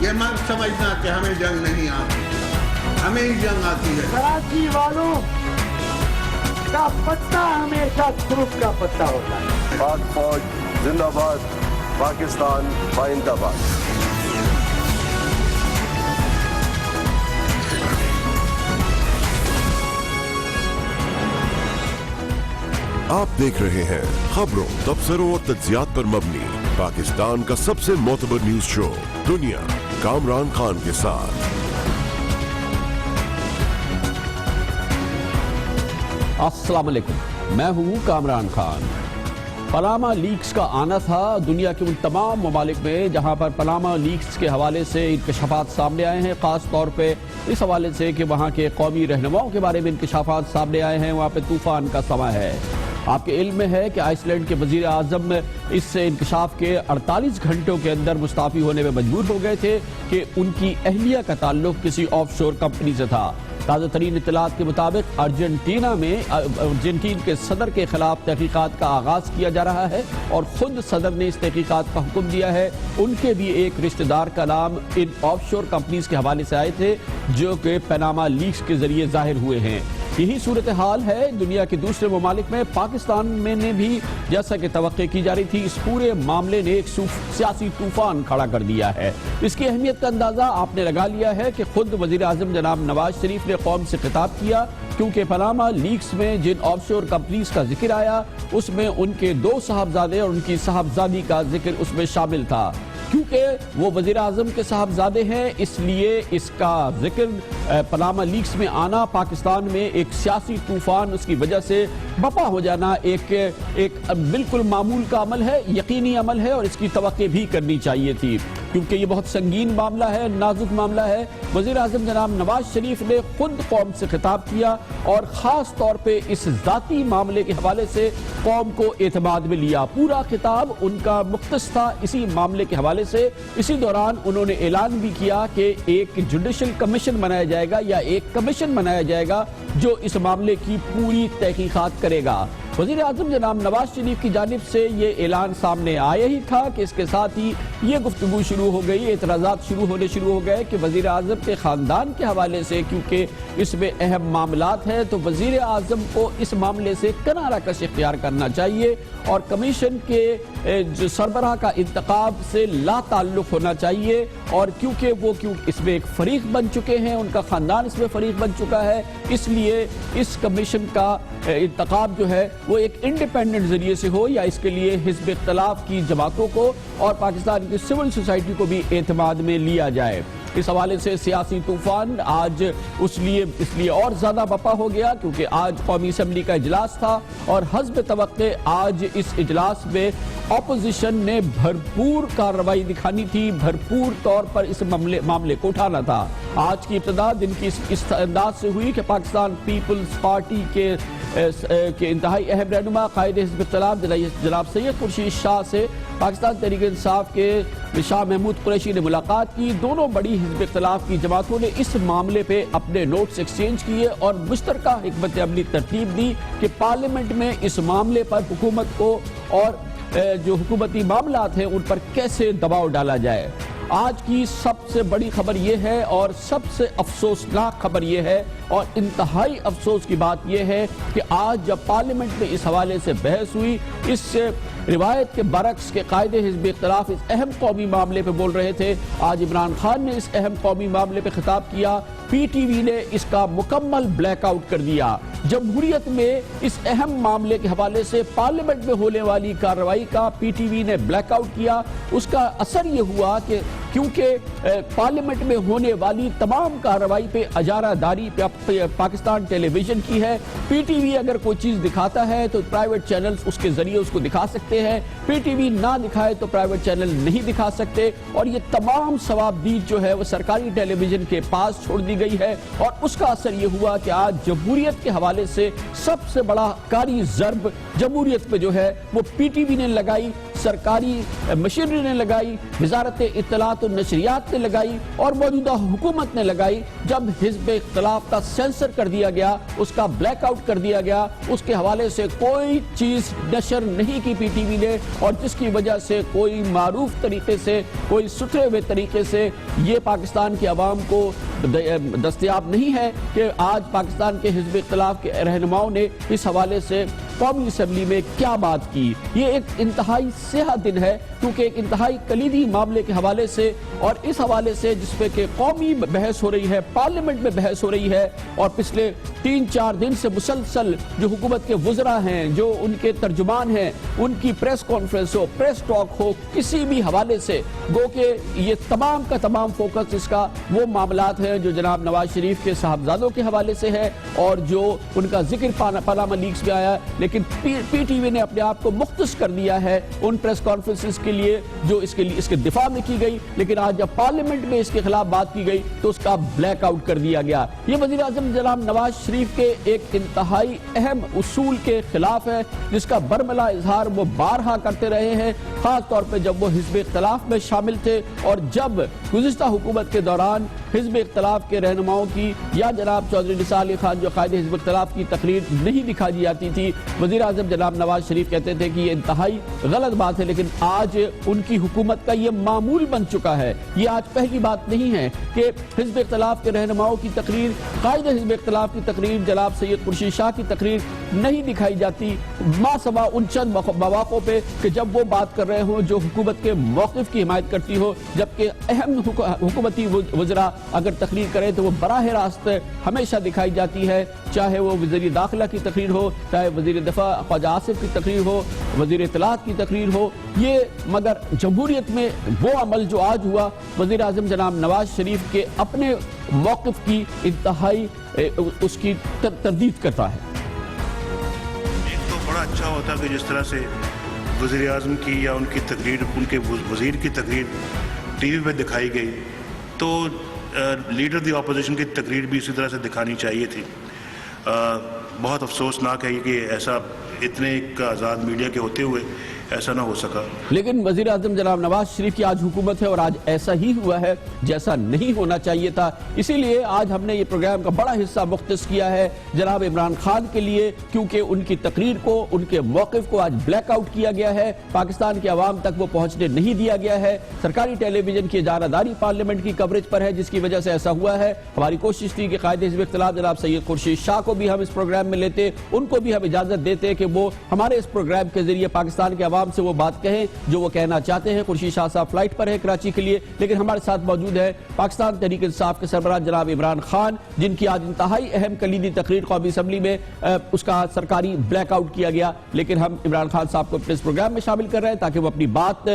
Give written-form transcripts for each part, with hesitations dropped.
یہ مت سمجھنا کہ ہمیں جنگ نہیں آتی، ہمیں ہی جنگ آتی ہے۔ کراچی والوں کا پتہ ہمیشہ ترک کا پتہ ہوتا ہے۔ پاک فوج زندہ باد، پاکستان پائندہ باد۔ آپ دیکھ رہے ہیں خبروں، تبصروں اور تجزیات پر مبنی پاکستان کا سب سے معتبر نیوز شو دنیا، کامران خان کے ساتھ۔ السلام علیکم، میں ہوں کامران خان۔ پاناما لیکس کا آنا تھا دنیا کے ان تمام ممالک میں جہاں پر پاناما لیکس کے حوالے سے انکشافات سامنے آئے ہیں، خاص طور پہ اس حوالے سے کہ وہاں کے قومی رہنماؤں کے بارے میں انکشافات سامنے آئے ہیں۔ وہاں پہ طوفان کا سماں ہے۔ آپ کے علم میں ہے کہ آئس لینڈ کے وزیر اعظم اس انکشاف کے 48 گھنٹوں کے اندر مستعفی ہونے میں مجبور ہو گئے تھے کہ ان کی اہلیہ کا تعلق کسی آف شور کمپنی سے تھا۔ تازہ ترین اطلاعات کے مطابق ارجنٹین کے صدر کے خلاف تحقیقات کا آغاز کیا جا رہا ہے اور خود صدر نے اس تحقیقات کا حکم دیا ہے۔ ان کے بھی ایک رشتہ دار کا نام ان آف شور کمپنیز کے حوالے سے آئے تھے جو کہ پاناما لیکس کے ذریعے ظاہر ہوئے ہیں۔ یہی صورتحال ہے دنیا کے دوسرے ممالک میں۔ پاکستان میں نے بھی جیسا کہ توقع کی جا رہی تھی اس پورے معاملے نے ایک سیاسی طوفان کھڑا کر دیا ہے۔ اس کی اہمیت کا اندازہ آپ نے لگا لیا ہے کہ خود وزیر اعظم جناب نواز شریف نے قوم سے خطاب کیا، کیونکہ پاناما لیکس میں جن آف شور کمپنیز کا ذکر آیا اس میں ان کے 2 صاحبزادے اور ان کی صاحبزادی کا ذکر اس میں شامل تھا۔ کیونکہ وہ وزیر اعظم کے صاحبزادے ہیں اس لیے اس کا ذکر پاناما لیکس میں آنا پاکستان میں ایک سیاسی طوفان، اس کی وجہ سے بپا ہو جانا ایک بالکل معمول کا عمل ہے، یقینی عمل ہے، اور اس کی توقع بھی کرنی چاہیے تھی کیونکہ یہ بہت سنگین معاملہ ہے، نازک معاملہ ہے۔ وزیر اعظم جناب نواز شریف نے خود قوم سے خطاب کیا اور خاص طور پہ اس ذاتی معاملے کے حوالے سے قوم کو اعتماد میں لیا۔ پورا خطاب ان کا مختص تھا اسی معاملے کے حوالے سے۔ اسی دوران انہوں نے اعلان بھی کیا کہ ایک جوڈیشل کمیشن بنایا جائے گا یا ایک کمیشن بنایا جائے گا جو اس معاملے کی پوری تحقیقات کرے گا۔ وزیر اعظم جناب نواز شریف کی جانب سے یہ اعلان سامنے آیا ہی تھا کہ اس کے ساتھ ہی یہ گفتگو شروع ہو گئی، اعتراضات شروع ہو گئے کہ وزیر اعظم کے خاندان کے حوالے سے کیونکہ اس میں اہم معاملات ہیں تو وزیر اعظم کو اس معاملے سے کنارہ کش اختیار کرنا چاہیے اور کمیشن کے جو سربراہ کا انتخاب سے لا تعلق ہونا چاہیے، اور کیونکہ اس میں ایک فریق بن چکے ہیں، ان کا خاندان اس میں فریق بن چکا ہے، اس لیے اس کمیشن کا انتخاب جو ہے وہ ایک انڈیپینڈنٹ ذریعے سے ہو یا اس کے لیے حزب اختلاف کی جماعتوں کو اور پاکستان کی سول سوسائٹی کو بھی اعتماد میں لیا جائے۔ اس حوالے سے سیاسی طوفان آج اس لیے اور زیادہ بپا ہو گیا کیونکہ آج قومی اسمبلی کا اجلاس تھا اور حسب توقع آج اس اجلاس میں اپوزیشن نے بھرپور کارروائی دکھانی تھی، بھرپور طور پر اس معاملے کو اٹھانا تھا۔ آج کی ابتدا دن کی اس انداز سے ہوئی کہ پاکستان پیپلز پارٹی کے انتہائی اہم رہنما قائد حزب اختلاف جناب سید خورشید شاہ سے پاکستان تحریک انصاف کے شاہ محمود قریشی نے ملاقات کی۔ دونوں بڑی حزب اختلاف کی جماعتوں نے اس معاملے پہ اپنے نوٹس ایکسچینج کیے اور مشترکہ حکمت عملی ترتیب دی کہ پارلیمنٹ میں اس معاملے پر حکومت کو اور جو حکومتی معاملات ہیں ان پر کیسے دباؤ ڈالا جائے۔ آج کی سب سے بڑی خبر یہ ہے اور سب سے افسوسناک خبر یہ ہے اور انتہائی افسوس کی بات یہ ہے کہ آج جب پارلیمنٹ میں اس حوالے سے بحث ہوئی، اس روایت کے برعکس کے قائد حزب اختلاف اس اہم قومی معاملے پہ بول رہے تھے، آج عمران خان نے اس اہم قومی معاملے پہ خطاب کیا، پی ٹی وی نے اس کا مکمل بلیک آؤٹ کر دیا۔ جمہوریت میں اس اہم معاملے کے حوالے سے پارلیمنٹ میں ہونے والی کارروائی کا پی ٹی وی نے بلیک آؤٹ کیا۔ اس کا اثر یہ ہوا کہ کیونکہ پارلیمنٹ میں ہونے والی تمام کارروائی پہ اجارہ داری پہ پاکستان ٹیلی ویژن کی ہے، پی ٹی وی اگر کوئی چیز دکھاتا ہے تو پرائیویٹ چینلز اس کے ذریعے اس کو دکھا سکتے ہیں، پی ٹی وی نہ دکھائے تو پرائیویٹ چینل نہیں دکھا سکتے، اور یہ تمام ثوابدید جو ہے وہ سرکاری ٹیلی ویژن کے پاس چھوڑ دی گئی ہے۔ اور اس کا اثر یہ ہوا کہ آج جمہوریت کے حوالے سے سب سے بڑا کاری ضرب جمہوریت پہ جو ہے وہ پی ٹی وی نے لگائی، سرکاری مشینری نے لگائی, وزارت اطلاعات و نشریات نے لگائی اور موجودہ حکومت نے لگائی. جب حزب اختلاف کا سینسر کر دیا گیا, اس کا بلیک آؤٹ کر دیا گیا, اس کے حوالے سے کوئی چیز نشر نہیں کی پی ٹی وی نے, اور جس کی وجہ سے کوئی معروف طریقے سے, کوئی ستھرے ہوئے طریقے سے یہ پاکستان کے عوام کو دستیاب نہیں ہے کہ آج پاکستان کے حزب اختلاف کے رہنماؤں نے اس حوالے سے قومی اسمبلی میں کیا بات کی. یہ ایک انتہائی سیاہ دن ہے, کیونکہ ایک انتہائی کلیدی معاملے کے حوالے سے, اور اس حوالے سے جس پہ کہ قومی بحث ہو رہی ہے, پارلیمنٹ میں بحث ہو رہی ہے, اور پچھلے 3-4 دن سے مسلسل جو حکومت کے وزراء ہیں, جو ان کے ترجمان ہیں, ان کی پریس کانفرنس ہو, پریس ٹاک ہو, کسی بھی حوالے سے گو کہ یہ تمام کا تمام فوکس اس کا وہ معاملات ہیں جو جناب نواز شریف کے صاحبزادوں کے حوالے سے ہے, اور جو ان کا ذکر پاناما لیکس میں آیا. لیکن پی ٹی وی نے اپنے آپ کو مختص کر دیا ہے ان پریس کانفرنسز کے لیے جو اس کے دفاع میں کی گئی, لیکن آج جب پارلیمنٹ میں اس کے خلاف بات کی گئی تو اس کا بلیک آؤٹ کر دیا گیا. یہ وزیر اعظم جناب نواز شریف کے ایک انتہائی اہم اصول کے خلاف ہے, جس کا برملا اظہار وہ بارہا کرتے رہے ہیں, خاص طور پہ جب وہ حزب اختلاف میں شامل تھے, اور جب گزشتہ حکومت کے دوران حزب اختلاف کے رہنماؤں کی یا جناب چودھری نثار علی خان جو قائد حزب اختلاف کی تقریر نہیں دکھائی جاتی تھی, وزیر اعظم جناب نواز شریف کہتے تھے کہ یہ انتہائی غلط بات ہے. لیکن آج ان کی حکومت کا یہ معمول بن چکا ہے. یہ آج پہلی بات نہیں ہے کہ حزب اختلاف کے رہنماؤں کی تقریر, قائد حزب اختلاف کی تقریر جناب سید خورشید شاہ کی تقریر نہیں دکھائی جاتی, ما سوا ان چند مواقع پہ کہ جب وہ بات کر رہے ہوں جو حکومت کے موقف کی حمایت کرتی ہو, جبکہ اہم حکومتی وزراء اگر تقریر کریں تو وہ براہ راست ہمیشہ دکھائی جاتی ہے, چاہے وہ وزیر داخلہ کی تقریر ہو, چاہے وزیر دفاع خواجہ آصف کی تقریر ہو, وزیر اطلاعات کی تقریر ہو. یہ مگر جمہوریت میں وہ عمل جو آج ہوا, وزیر اعظم جناب نواز شریف کے اپنے موقف کی انتہائی اس کی تردید کرتا ہے. ایک تو بڑا اچھا ہوتا کہ جس طرح سے وزیر اعظم کی یا ان کی تقریر, ان کے وزیر کی تقریر ٹی وی پہ دکھائی گئی, تو لیڈر دی اپوزیشن کی تقریر بھی اسی طرح سے دکھانی چاہیے تھی. بہت افسوسناک ہے کہ ایسا اتنے ایک آزاد میڈیا کے ہوتے ہوئے ایسا نہ ہو سکا. لیکن وزیر اعظم جناب نواز شریف کی آج حکومت ہے, اور آج ایسا ہی ہوا ہے جیسا نہیں ہونا چاہیے تھا. اسی لیے آج ہم نے یہ پروگرام کا بڑا حصہ مختص کیا ہے جناب عمران خان کے لیے, کیونکہ ان کی تقریر کو, ان کے موقف کو آج بلیک آؤٹ کیا گیا ہے, پاکستان کے عوام تک وہ پہنچنے نہیں دیا گیا ہے. سرکاری ٹیلی ویژن کی اجارہ پارلیمنٹ کی کوریج پر ہے, جس کی وجہ سے ایسا ہوا ہے. ہماری کوشش تھی کہ قائد حزب اختلاف جناب سید خورشید شاہ کو بھی ہم اس پروگرام میں لیتے, ان کو بھی ہم اجازت دیتے کہ وہ ہمارے اس پروگرام کے ذریعے پاکستان کے عوام سے وہ بات کہیں جو وہ کہنا چاہتے ہیں. خورشید شاہ صاحب فلائٹ پر ہے کراچی کے لیے, لیکن ہمارے ساتھ موجود ہے پاکستان تحریک انصاف کے سربراہ جناب عمران خان, جن کی آج انتہائی اہم کلیدی تقریر قومی اسمبلی میں اس کا سرکاری بلیک آؤٹ کیا گیا. لیکن ہم عمران خان صاحب کو اپنے اس پروگرام میں شامل کر رہے ہیں تاکہ وہ اپنی بات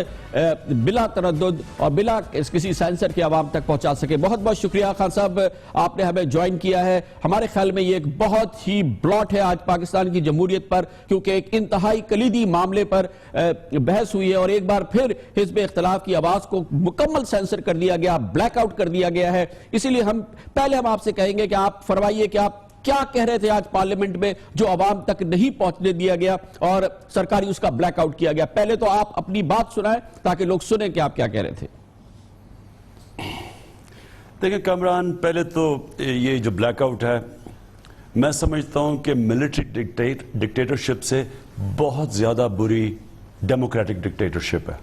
بلا تردد اور بلا کسی سینسر کے عوام تک پہنچا سکے. بہت بہت شکریہ خان صاحب, آپ نے ہمیں جوائن کیا ہے. ہمارے خیال میں یہ ایک بہت ہی بلاٹ ہے آج پاکستان کی جمہوریت پر, کیونکہ ایک انتہائی کلیدی معاملے پر بحث ہوئی ہے, اور ایک بار پھر حزب اختلاف کی آواز کو مکمل سینسر کر دیا گیا, بلیک آؤٹ کر دیا گیا ہے. اسی لیے ہم آپ سے کہیں گے کہ آپ فرمائیے کہ آپ کیا کہہ رہے تھے آج پارلیمنٹ میں جو عوام تک نہیں پہنچنے دیا گیا اور سرکاری اس کا بلیک آؤٹ کیا گیا. پہلے تو آپ اپنی بات سنائیں تاکہ لوگ سنیں کہ آپ کیا کہہ رہے تھے. دیکھیں کامران, پہلے تو یہ جو بلیک آؤٹ ہے میں سمجھتا ہوں کہ ملٹری ڈکٹیٹرشپ سے بہت زیادہ بری ڈیموکریٹک ڈکٹیٹرشپ ہے.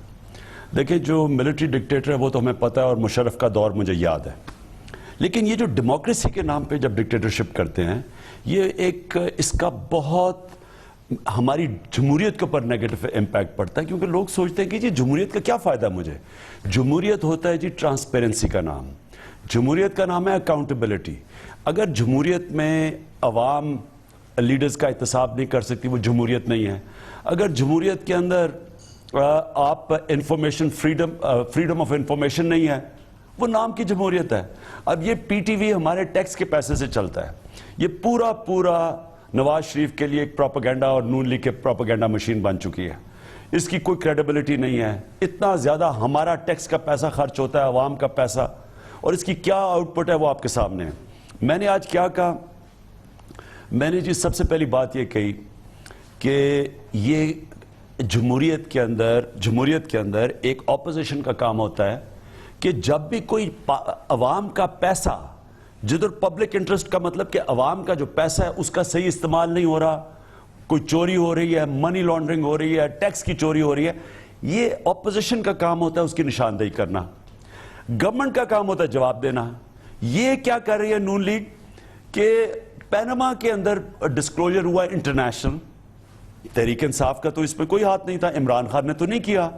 دیکھیں جو ملٹری ڈکٹیٹر ہے وہ تو ہمیں پتہ ہے, اور مشرف کا دور مجھے یاد ہے. لیکن یہ جو ڈیموکریسی کے نام پہ جب ڈکٹیٹرشپ کرتے ہیں, یہ ایک اس کا بہت ہماری جمہوریت کے اوپر نیگیٹو امپیکٹ پڑتا ہے, کیونکہ لوگ سوچتے ہیں کہ جی جمہوریت کا کیا فائدہ ہے مجھے. جمہوریت ہوتا ہے جی ٹرانسپیرنسی کا نام, جمہوریت کا نام ہے اکاؤنٹیبلٹی. اگر جمہوریت میں عوام لیڈرز کا احتساب نہیں کر سکتی, وہ جمہوریت نہیں ہے. اگر جمہوریت کے اندر آپ انفارمیشن فریڈم آف انفارمیشن نہیں ہے, وہ نام کی جمہوریت ہے. اب یہ پی ٹی وی ہمارے ٹیکس کے پیسے سے چلتا ہے. یہ پورا نواز شریف کے لیے ایک پروپیگنڈا اور نون لیگ کے پروپیگنڈا مشین بن چکی ہے. اس کی کوئی کریڈیبلٹی نہیں ہے. اتنا زیادہ ہمارا ٹیکس کا پیسہ خرچ ہوتا ہے, عوام کا پیسہ, اور اس کی کیا آؤٹ پٹ ہے وہ آپ کے سامنے ہے. میں نے آج کیا کہا, میں نے جی سب سے پہلی بات یہ کہی کہ یہ جمہوریت کے اندر ایک اپوزیشن کا کام ہوتا ہے کہ جب بھی کوئی عوام کا پیسہ، جدھر پبلک انٹرسٹ کا مطلب کہ عوام کا جو پیسہ ہے اس کا صحیح استعمال نہیں ہو رہا، کوئی چوری ہو رہی ہے، منی لانڈرنگ ہو رہی ہے، ٹیکس کی چوری ہو رہی ہے، یہ اپوزیشن کا کام ہوتا ہے اس کی نشاندہی کرنا. گورنمنٹ کا کام ہوتا ہے جواب دینا. یہ کیا کر رہی ہے نون لیگ کہ پینما کے اندر ڈسکلوجر ہوا انٹرنیشنل، تحریک انصاف کا تو اس پہ کوئی ہاتھ نہیں تھا، عمران خان نے تو نہیں کیا.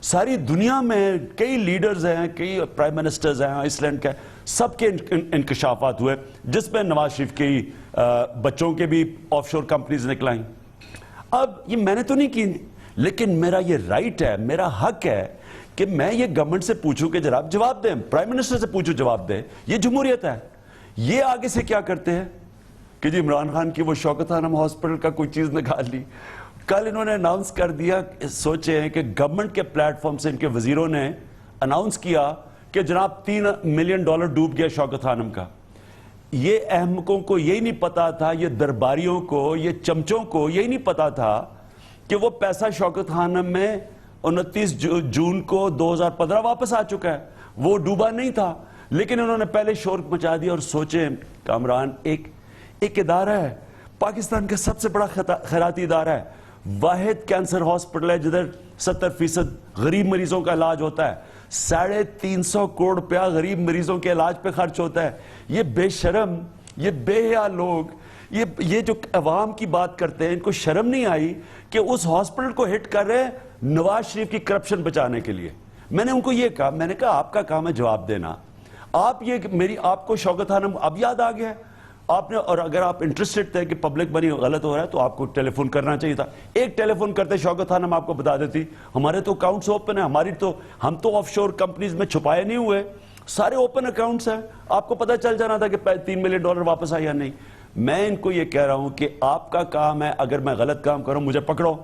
ساری دنیا میں کئی لیڈرز ہیں، کئی پرائم منسٹرز ہیں آئس لینڈ کے، سب کے انکشافات ہوئے جس میں نواز شریف کی بچوں کے بھی آف شور کمپنیز نکلائیں. اب یہ میں نے تو نہیں کی، لیکن میرا یہ رائٹ ہے، میرا حق ہے کہ میں یہ گورنمنٹ سے پوچھوں کہ جناب جواب دیں، پرائم منسٹر سے پوچھوں جواب دیں. یہ جمہوریت ہے. یہ آگے سے کیا کرتے ہیں کہ جی عمران خان کی وہ شوکت خانم ہاسپٹل کا کوئی چیز نکال لی. کل انہوں نے اناؤنس کر دیا، سوچیں کہ گورنمنٹ کے پلیٹ فارم سے ان کے وزیروں نے اناؤنس کیا کہ جناب $3 ملین ڈوب گیا شوکت خانم کا. یہ احمقوں کو یہی نہیں پتا تھا، یہ درباریوں کو، یہ چمچوں کو یہی نہیں پتا تھا کہ وہ پیسہ شوکت خانم میں 29 جون کو 2015 واپس آ چکا ہے. وہ ڈوبا نہیں تھا، لیکن انہوں نے پہلے شور مچا دیا. اور سوچیں کامران، ایک ادارہ ہے پاکستان کا سب سے بڑا خیراتی ادارہ ہے، واحد کینسر ہاسپٹل ہے جدھر 70% غریب مریضوں کا علاج ہوتا ہے، 350 کروڑ روپیہ غریب مریضوں کے علاج پہ خرچ ہوتا ہے. یہ بے شرم، یہ بے حیا لوگ، یہ جو عوام کی بات کرتے ہیں، ان کو شرم نہیں آئی کہ اس ہاسپٹل کو ہٹ کر رہے ہیں نواز شریف کی کرپشن بچانے کے لیے. میں نے ان کو یہ کہا، میں نے کہا آپ کا کام ہے جواب دینا. آپ کو شوکت خانم اب یاد آ گیا آپ نے، اور اگر آپ انٹرسٹڈ تھے کہ پبلک منی غلط ہو رہا ہے تو آپ کو ٹیلی فون کرنا چاہیے تھا. ایک ٹیلی فون کرتے شوکت خانم آپ کو بتا دیتی. ہمارے تو اکاؤنٹس اوپن ہیں، ہم تو آف شور کمپنیز میں چھپائے نہیں ہوئے، سارے اوپن اکاؤنٹس ہیں. آپ کو پتہ چل جانا تھا کہ $3 ملین واپس آیا یا نہیں. میں ان کو یہ کہہ رہا ہوں کہ آپ کا کام ہے، اگر میں غلط کام کروں مجھے پکڑو،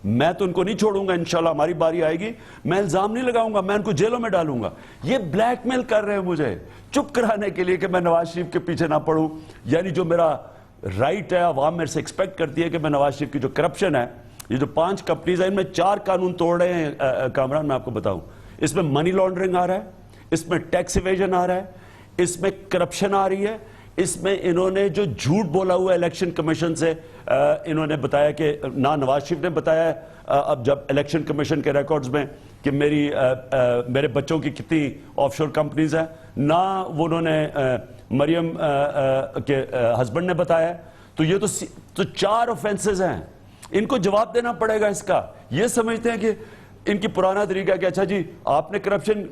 میں تو ان کو نہیں چھوڑوں گا. انشاءاللہ ہماری باری آئے گی، میں الزام نہیں لگاؤں گا، میں ان کو جیلوں میں ڈالوں گا. یہ بلیک میل کر رہے ہیں مجھے چپ کرانے کے لیے کہ میں نواز شریف کے پیچھے نہ پڑوں. یعنی جو میرا رائٹ ہے، عوام میرے سے ایکسپیکٹ کرتی ہے کہ میں نواز شریف کی جو کرپشن ہے، یہ جو 5 کمپنیز ہیں ان میں 4 قانون توڑ رہے ہیں کامران. میں آپ کو بتاؤں، اس میں منی لانڈرنگ آ رہا ہے، اس میں ٹیکس ایویژن آ رہا ہے، اس میں کرپشن آ رہی ہے، اس میں انہوں نے جو جھوٹ بولا ہوا الیکشن کمیشن سے، انہوں نے بتایا کہ نہ نواز شریف نے بتایا ہے اب جب الیکشن کمیشن کے ریکارڈز میں کہ میرے بچوں کی کتنی آف شور کمپنیز ہیں، نہ وہ انہوں نے مریم کے ہسبینڈ نے بتایا. تو یہ تو 4 آفینسز ہیں، ان کو جواب دینا پڑے گا اس کا. یہ سمجھتے ہیں کہ ان کی پرانا طریقہ کہ اچھا جی آپ نے کرپشن،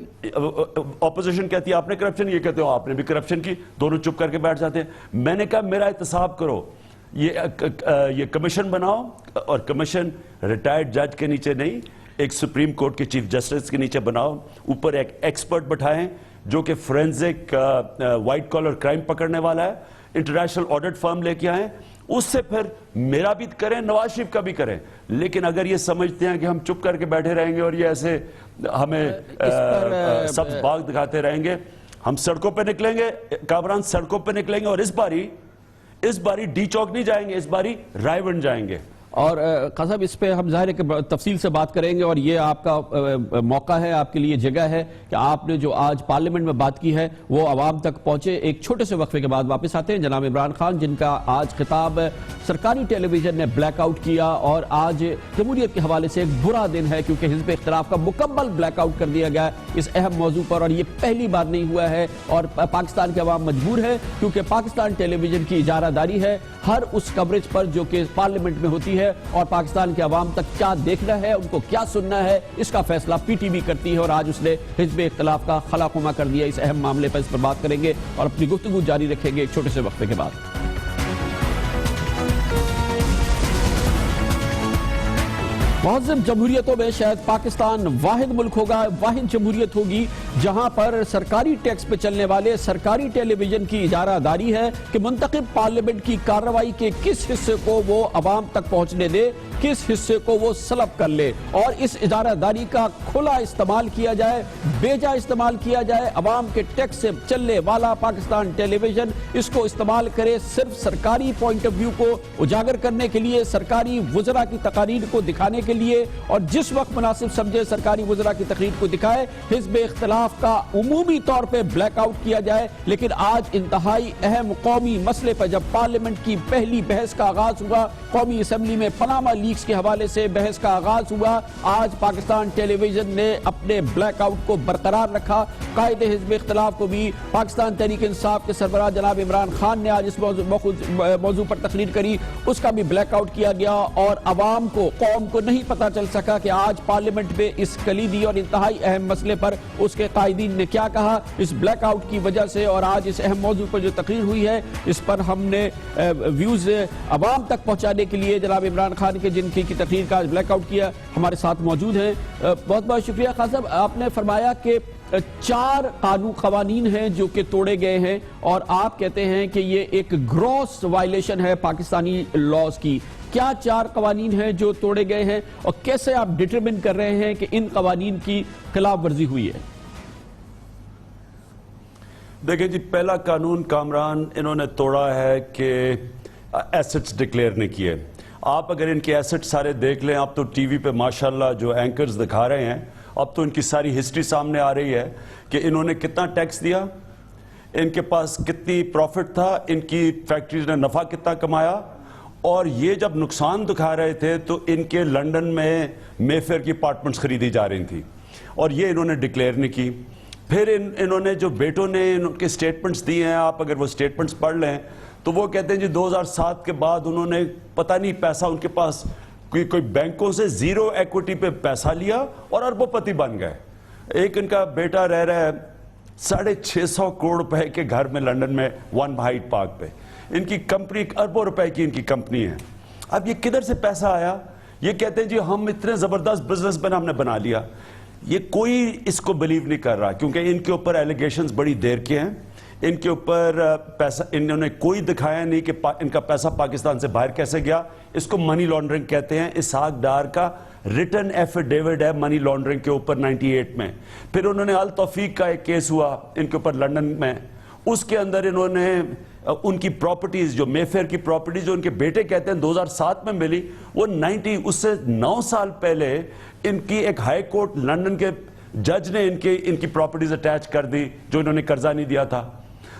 اپوزیشن کہتی ہے آپ نے کرپشن، یہ کہتے ہو آپ نے بھی کرپشن کی، دونوں چپ کر کے بیٹھ جاتے ہیں. میں نے کہا میرا احتساب کرو، یہ کمیشن بناؤ، اور کمیشن ریٹائرڈ جج کے نیچے نہیں، ایک سپریم کورٹ کے چیف جسٹس کے نیچے بناؤ. اوپر ایک ایکسپرٹ بٹھائیں جو کہ فورینزک وائٹ کالر کرائم پکڑنے والا ہے، انٹرنیشنل آڈٹ فرم لے کے آئیں. اس سے پھر میرا بھی کریں، نواز شریف کا بھی کریں. لیکن اگر یہ سمجھتے ہیں کہ ہم چپ کر کے بیٹھے رہیں گے اور یہ ایسے ہمیں سبز باغ دکھاتے رہیں گے، ہم سڑکوں پہ نکلیں گے کامران، سڑکوں پہ نکلیں گے. اور اس باری ڈی چوک نہیں جائیں گے، اس باری رائے ون جائیں گے. اور قصب اس پہ ہم ظاہر ہے کہ تفصیل سے بات کریں گے، اور یہ آپ کا موقع ہے، آپ کے لیے جگہ ہے کہ آپ نے جو آج پارلیمنٹ میں بات کی ہے وہ عوام تک پہنچے. ایک چھوٹے سے وقفے کے بعد واپس آتے ہیں. جناب عمران خان جن کا آج خطاب سرکاری ٹیلی ویژن نے بلیک آؤٹ کیا، اور آج جمہوریت کے حوالے سے ایک برا دن ہے کیونکہ حزب اختلاف کا مکمل بلیک آؤٹ کر دیا گیا اس اہم موضوع پر، اور یہ پہلی بار نہیں ہوا ہے. اور پاکستان کے عوام مجبور ہے کیونکہ پاکستان ٹیلی ویژن کی اجارہ داری ہے ہر اس کوریج پر جو کہ پارلیمنٹ میں ہوتی ہے، اور پاکستان کے عوام تک کیا دیکھنا ہے، ان کو کیا سننا ہے، اس کا فیصلہ پی ٹی وی کرتی ہے. اور آج اس نے حزب اختلاف کا خلا خما کر دیا. اس اہم معاملے پر اس پر بات کریں گے اور اپنی گفتگو جاری رکھیں گے ایک چھوٹے سے وقفے کے بعد. معظم جمہوریتوں میں شاید پاکستان واحد ملک ہوگا، واحد جمہوریت ہوگی جہاں پر سرکاری ٹیکس پہ چلنے والے سرکاری ٹیلی ویژن کی اجارہ داری ہے کہ منتخب پارلیمنٹ کی کارروائی کے کس حصے کو وہ عوام تک پہنچنے دے، کس حصے کو وہ سلب کر لے، اور اس اجارہ داری کا کھلا استعمال کیا جائے، بیجا استعمال کیا جائے. عوام کے ٹیکس سے چلنے والا پاکستان ٹیلی ویژن اس کو استعمال کرے صرف سرکاری پوائنٹ آف ویو کو اجاگر کرنے کے لیے، سرکاری وزراء کی تقاریر کو دکھانے کے کے لیے اور جس وقت مناسب سمجھے سرکاری وزراء کی تقریر کو دکھائے، حزب اختلاف کا عمومی طور پہ بلیک آؤٹ کیا جائے۔ لیکن آج انتہائی اہم قومی مسئلے پر جب پارلیمنٹ کی پہلی بحث کا آغاز ہوا، قومی اسمبلی میں پاناما لیکس کے حوالے سے بحث کا آغاز ہوا، آج پاکستان ٹیلی ویژن نے اپنے بلیک آؤٹ کو برقرار رکھا۔ قائد حزب اختلاف کو بھی پاکستان تحریک انصاف کے سربراہ جناب عمران خان نے آج اس موضوع پر تقریر کری، اس کا بھی بلیک آؤٹ کیا گیا اور عوام کو، قوم کو نہیں پتا چل سکا کہ آج پارلیمنٹ میں اس کلیدی اور انتہائی اہم مسئلے پر اس کے قائدین نے کیا کہا۔ اس بلیک آؤٹ کی وجہ سے اور آج اس اہم موضوع پر جو تقریر ہوئی ہے، اس پر ہم نے ویوز عوام تک پہنچانے کے لیے جناب عمران خان کے جن کی تقریر کا بلیک آؤٹ کیا ہمارے ساتھ موجود ہیں۔ بہت بہت شکریہ خان صاحب، آپ نے فرمایا کہ 4 قوانین ہیں جو کہ توڑے گئے ہیں اور آپ کہتے ہیں کہ یہ ایک گروس وائلیشن ہے پاکستانی لاز کی۔ کیا 4 قوانین ہیں جو توڑے گئے ہیں اور کیسے آپ ڈٹرمن کر رہے ہیں کہ ان قوانین کی خلاف ورزی ہوئی ہے؟ دیکھیں جی، پہلا قانون کامران انہوں نے توڑا ہے کہ ایسٹس ڈکلیئر نہیں کیے۔ آپ اگر ان کے ایسٹ سارے دیکھ لیں، آپ تو ٹی وی پہ ماشاءاللہ جو اینکرز دکھا رہے ہیں، اب تو ان کی ساری ہسٹری سامنے آ رہی ہے کہ انہوں نے کتنا ٹیکس دیا، ان کے پاس کتنی پروفٹ تھا، ان کی فیکٹریز نے نفع کتنا کمایا، اور یہ جب نقصان دکھا رہے تھے تو ان کے لنڈن میں مے فیئر کی اپارٹمنٹس خریدی جا رہی تھی اور یہ انہوں نے ڈکلیئر نہیں کی۔ پھر انہوں نے جو بیٹوں نے ان کے سٹیٹمنٹس دیے ہیں، آپ اگر وہ سٹیٹمنٹس پڑھ لیں تو وہ کہتے ہیں جی 2007 کے بعد انہوں نے پتہ نہیں پیسہ ان کے پاس کوئی بینکوں سے 0 ایکوٹی پہ پیسہ لیا اور اربوں پتی بن گئے۔ ایک ان کا بیٹا رہ رہا ہے 650 کروڑ روپے کے گھر میں لنڈن میں 1 ہائیڈ پارک پہ، ان کی کمپنی اربوں روپے کی ان کی کمپنی ہے۔ اب یہ کدھر سے پیسہ آیا؟ یہ کہتے ہیں جی ہم اتنے زبردست بزنس مین ہم نے بنا لیا۔ یہ کوئی اس کو بلیو نہیں کر رہا کیونکہ ان کے اوپر ایلیگیشنز بڑی دیر کے ہیں، ان کے اوپر پیسہ انہوں نے کوئی دکھایا نہیں کہ ان کا پیسہ پاکستان سے باہر کیسے گیا۔ اس کو منی لانڈرنگ کہتے ہیں۔ اسحاق ڈار کا ریٹن ایفیڈیوٹ ہے منی لانڈرنگ کے اوپر 98 میں۔ پھر انہوں نے التوفیق کا ایک کیس ہوا ان کے اوپر لنڈن میں، اس کے اندر انہوں نے ان کی پراپرٹیز جو مے فیئر کی پراپرٹیز جو ان کے بیٹے کہتے ہیں 2007 میں ملی، وہ اس سے 9 سال پہلے ان کی ایک ہائی کورٹ لنڈن کے جج نے ان کی پراپرٹیز اٹیچ کر دی جو انہوں نے قرضہ نہیں دیا تھا۔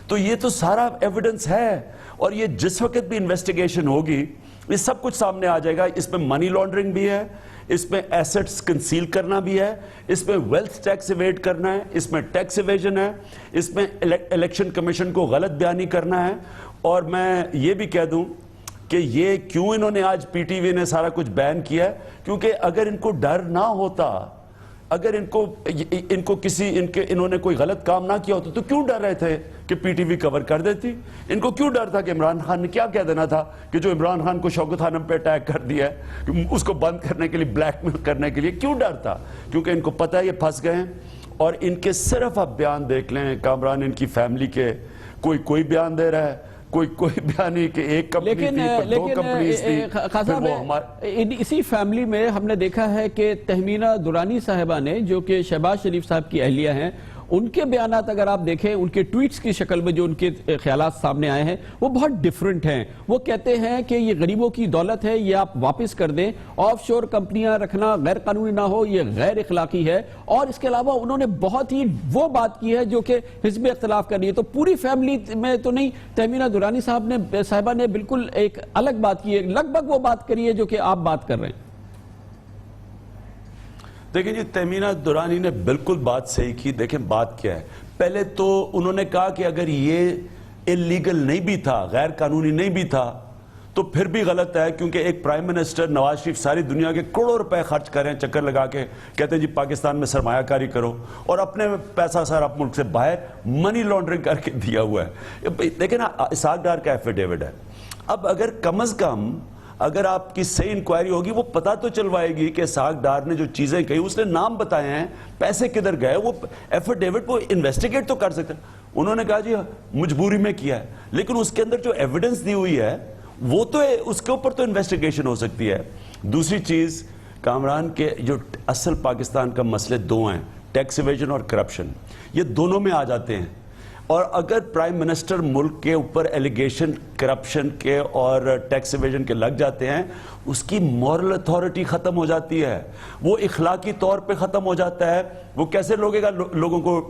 تو یہ تو سارا ایویڈنس ہے اور یہ جس وقت بھی انویسٹیگیشن ہوگی یہ سب کچھ سامنے آ جائے گا۔ اس میں منی لانڈرنگ بھی ہے، اس میں ایسٹس کنسیل کرنا بھی ہے، اس میں ویلتھ ٹیکس ایویڈ کرنا ہے، اس میں ٹیکس ایویژن ہے، اس میں الیکشن کمیشن کو غلط بیانی کرنا ہے۔ اور میں یہ بھی کہہ دوں کہ یہ کیوں انہوں نے آج پی ٹی وی نے سارا کچھ بین کیا ہے، کیونکہ اگر ان کو ڈر نہ ہوتا، اگر انہوں نے کوئی غلط کام نہ کیا ہوتا تو کیوں ڈر رہے تھے کہ پی ٹی وی کور کر دیتی؟ ان کو کیوں ڈر تھا کہ عمران خان نے کیا کہہ دینا تھا کہ جو عمران خان کو شوکت خانم پہ اٹیک کر دیا ہے اس کو بند کرنے کے لیے، بلیک میل کرنے کے لیے کیوں ڈر تھا؟ کیونکہ ان کو پتہ ہے یہ پھنس گئے ہیں۔ اور ان کے صرف آپ بیان دیکھ لیں کامران، ان کی فیملی کے کوئی بیان دے رہا ہے، کوئی بیان نہیں کہ ایک کمپنی تھی پر 2 کمپنیز تھی۔ لیکن اسی فیملی میں ہم نے دیکھا ہے کہ تہمینہ درانی صاحبہ نے، جو کہ شہباز شریف صاحب کی اہلیہ ہیں، ان کے بیانات اگر آپ دیکھیں ان کے ٹویٹس کی شکل میں جو ان کے خیالات سامنے آئے ہیں وہ بہت ڈیفرنٹ ہیں۔ وہ کہتے ہیں کہ یہ غریبوں کی دولت ہے، یہ آپ واپس کر دیں، آف شور کمپنیاں رکھنا غیر قانونی نہ ہو، یہ غیر اخلاقی ہے۔ اور اس کے علاوہ انہوں نے بہت ہی وہ بات کی ہے جو کہ حزب اختلاف کر رہی ہے۔ تو پوری فیملی میں تو نہیں، تہمینہ درانی صاحبہ نے بالکل ایک الگ بات کی ہے، لگ بھگ وہ بات کری ہے جو کہ آپ بات کر رہے ہیں۔ دیکھیں جی، تہمینہ درانی نے بالکل بات صحیح کی۔ دیکھیں بات کیا ہے، پہلے تو انہوں نے کہا کہ اگر یہ انلیگل نہیں بھی تھا، غیر قانونی نہیں بھی تھا تو پھر بھی غلط ہے، کیونکہ ایک پرائم منسٹر نواز شریف ساری دنیا کے کروڑوں روپے خرچ کریں چکر لگا کے، کہتے ہیں جی پاکستان میں سرمایہ کاری کرو، اور اپنے پیسہ سارا ملک سے باہر منی لانڈرنگ کر کے دیا ہوا ہے۔ دیکھیں نا، اسحاق ڈار کا ایفیڈیوٹ ہے۔ اب اگر کم از کم اگر آپ کی صحیح انکوائری ہوگی وہ پتہ تو چلوائے گی کہ اسحاق ڈار نے جو چیزیں کہی، اس نے نام بتائے ہیں، پیسے کدھر گئے، وہ ایفیڈیوٹ وہ انویسٹیگیٹ تو کر سکتے ہیں۔ انہوں نے کہا جی مجبوری میں کیا ہے، لیکن اس کے اندر جو ایویڈنس دی ہوئی ہے وہ تو اس کے اوپر تو انویسٹیگیشن ہو سکتی ہے۔ دوسری چیز، کامران کے جو اصل پاکستان کا مسئلے 2 ہیں، ٹیکس ایویژن اور کرپشن، یہ دونوں میں آ جاتے ہیں۔ اور اگر پرائم منسٹر ملک کے اوپر ایلیگیشن کرپشن کے اور ٹیکس ایویژن کے لگ جاتے ہیں، اس کی مورل اتھارٹی ختم ہو جاتی ہے، وہ اخلاقی طور پہ ختم ہو جاتا ہے. وہ کیسے روکے گا لوگوں کو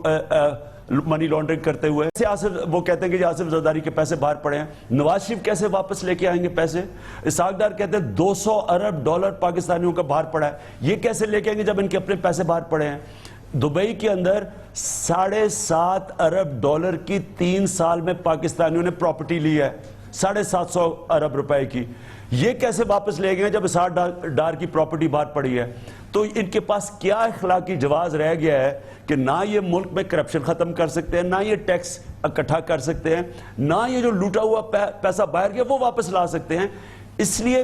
منی لانڈرنگ کرتے ہوئے؟ وہ کہتے ہیں کہ آصف زرداری کے پیسے باہر پڑے ہیں. نواز شریف کیسے واپس لے کے آئیں گے پیسے؟ اسحاق ڈار کہتے ہیں 200 ارب ڈالر پاکستانیوں کا باہر پڑا ہے. یہ کیسے لے کے آئیں گے جب ان کے اپنے پیسے باہر پڑے ہیں؟ دبئی کے اندر 7.5 ارب ڈالر کی 3 سال میں پاکستانیوں نے پراپرٹی لی ہے، 750 ارب روپے کی. یہ کیسے واپس لے گئے جب اسحاق ڈار کی پراپرٹی باہر پڑی ہے؟ تو ان کے پاس کیا اخلاقی جواز رہ گیا ہے کہ نہ یہ ملک میں کرپشن ختم کر سکتے ہیں، نہ یہ ٹیکس اکٹھا کر سکتے ہیں، نہ یہ جو لوٹا ہوا پیسہ باہر گیا وہ واپس لا سکتے ہیں. اس لیے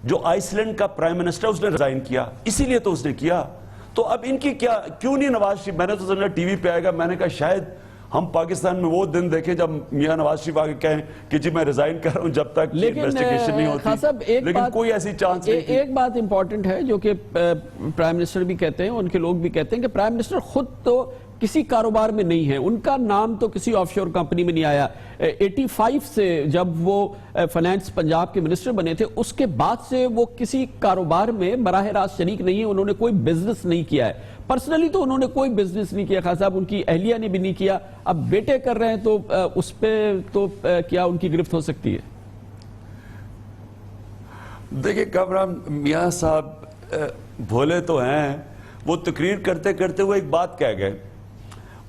جو آئس لینڈ کا پرائم منسٹر اس نے ریزائن کیا، اسی لیے تو اس نے کیا. تو اب ان کی کیوں نہیں نواز شریف؟ میں نے تو سمجھا ٹی وی پہ آئے گا. میں نے کہا شاید ہم پاکستان میں وہ دن دیکھیں جب میاں نواز شریف آگے کہیں کہ جی میں ریزائن کر رہا ہوں جب تک انویسٹیگیشن نہیں ہوتی. لیکن کوئی ایسی چانس نہیں. ایک بات امپورٹنٹ ہے جو کہ پرائم منسٹر بھی کہتے ہیں، ان کے لوگ بھی کہتے ہیں کہ پرائم منسٹر خود تو کسی کاروبار میں نہیں ہے، ان کا نام تو کسی آف شور کمپنی میں نہیں آیا. 85 سے جب وہ فائنانس پنجاب کے منسٹر بنے تھے اس کے بعد سے وہ کسی کاروبار میں براہ راست شریک نہیں ہے. انہوں نے کوئی بزنس نہیں کیا ہے، پرسنلی تو انہوں نے کوئی بزنس نہیں کیا. خان صاحب ان کی اہلیہ نے بھی نہیں کیا. اب بیٹے کر رہے ہیں تو اس پہ تو کیا ان کی گرفت ہو سکتی ہے؟ دیکھیں کامران میاں صاحب بھولے تو ہیں. وہ تقریر کرتے کرتے وہ ایک بات کہہ گئے.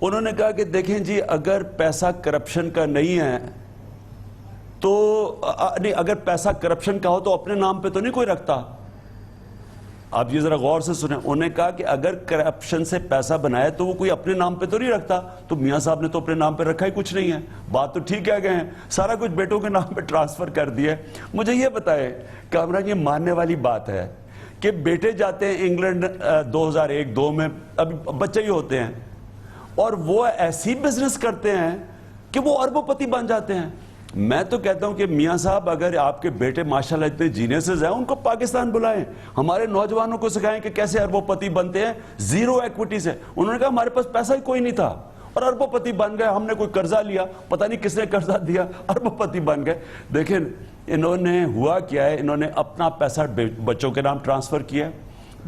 انہوں نے کہا کہ دیکھیں جی اگر پیسہ کرپشن کا نہیں ہے تو نہیں، اگر پیسہ کرپشن کا ہو تو اپنے نام پہ تو نہیں کوئی رکھتا. آپ یہ ذرا غور سے سنیں. انہوں نے کہا کہ اگر کرپشن سے پیسہ بنایا تو وہ کوئی اپنے نام پہ تو نہیں رکھتا. تو میاں صاحب نے تو اپنے نام پہ رکھا ہی کچھ نہیں ہے. بات تو ٹھیک کہہ گئے ہیں، سارا کچھ بیٹوں کے نام پہ ٹرانسفر کر دیا ہے. مجھے یہ بتائیں کامران، یہ ماننے والی بات ہے کہ بیٹے جاتے ہیں انگلینڈ 2001-2 میں، ابھی بچے ہی ہوتے ہیں، اور وہ ایسی بزنس کرتے ہیں کہ وہ اربوں پتی بن جاتے ہیں. میں تو کہتا ہوں کہ میاں صاحب اگر آپ کے بیٹے ماشاءاللہ اتنے جینے سے زیادہ، ان کو پاکستان بلائیں، ہمارے نوجوانوں کو سکھائیں کہ کیسے اربوں پتی بنتے ہیں زیرو ایکوٹی سے. انہوں نے کہا ہمارے پاس پیسہ ہی کوئی نہیں تھا اور اربوں پتی بن گئے. ہم نے کوئی قرضہ لیا، پتہ نہیں کس نے قرضہ دیا، اربوں پتی بن گئے. دیکھیں انہوں نے ہوا کیا ہے، انہوں نے اپنا پیسہ بچوں کے نام ٹرانسفر کیا،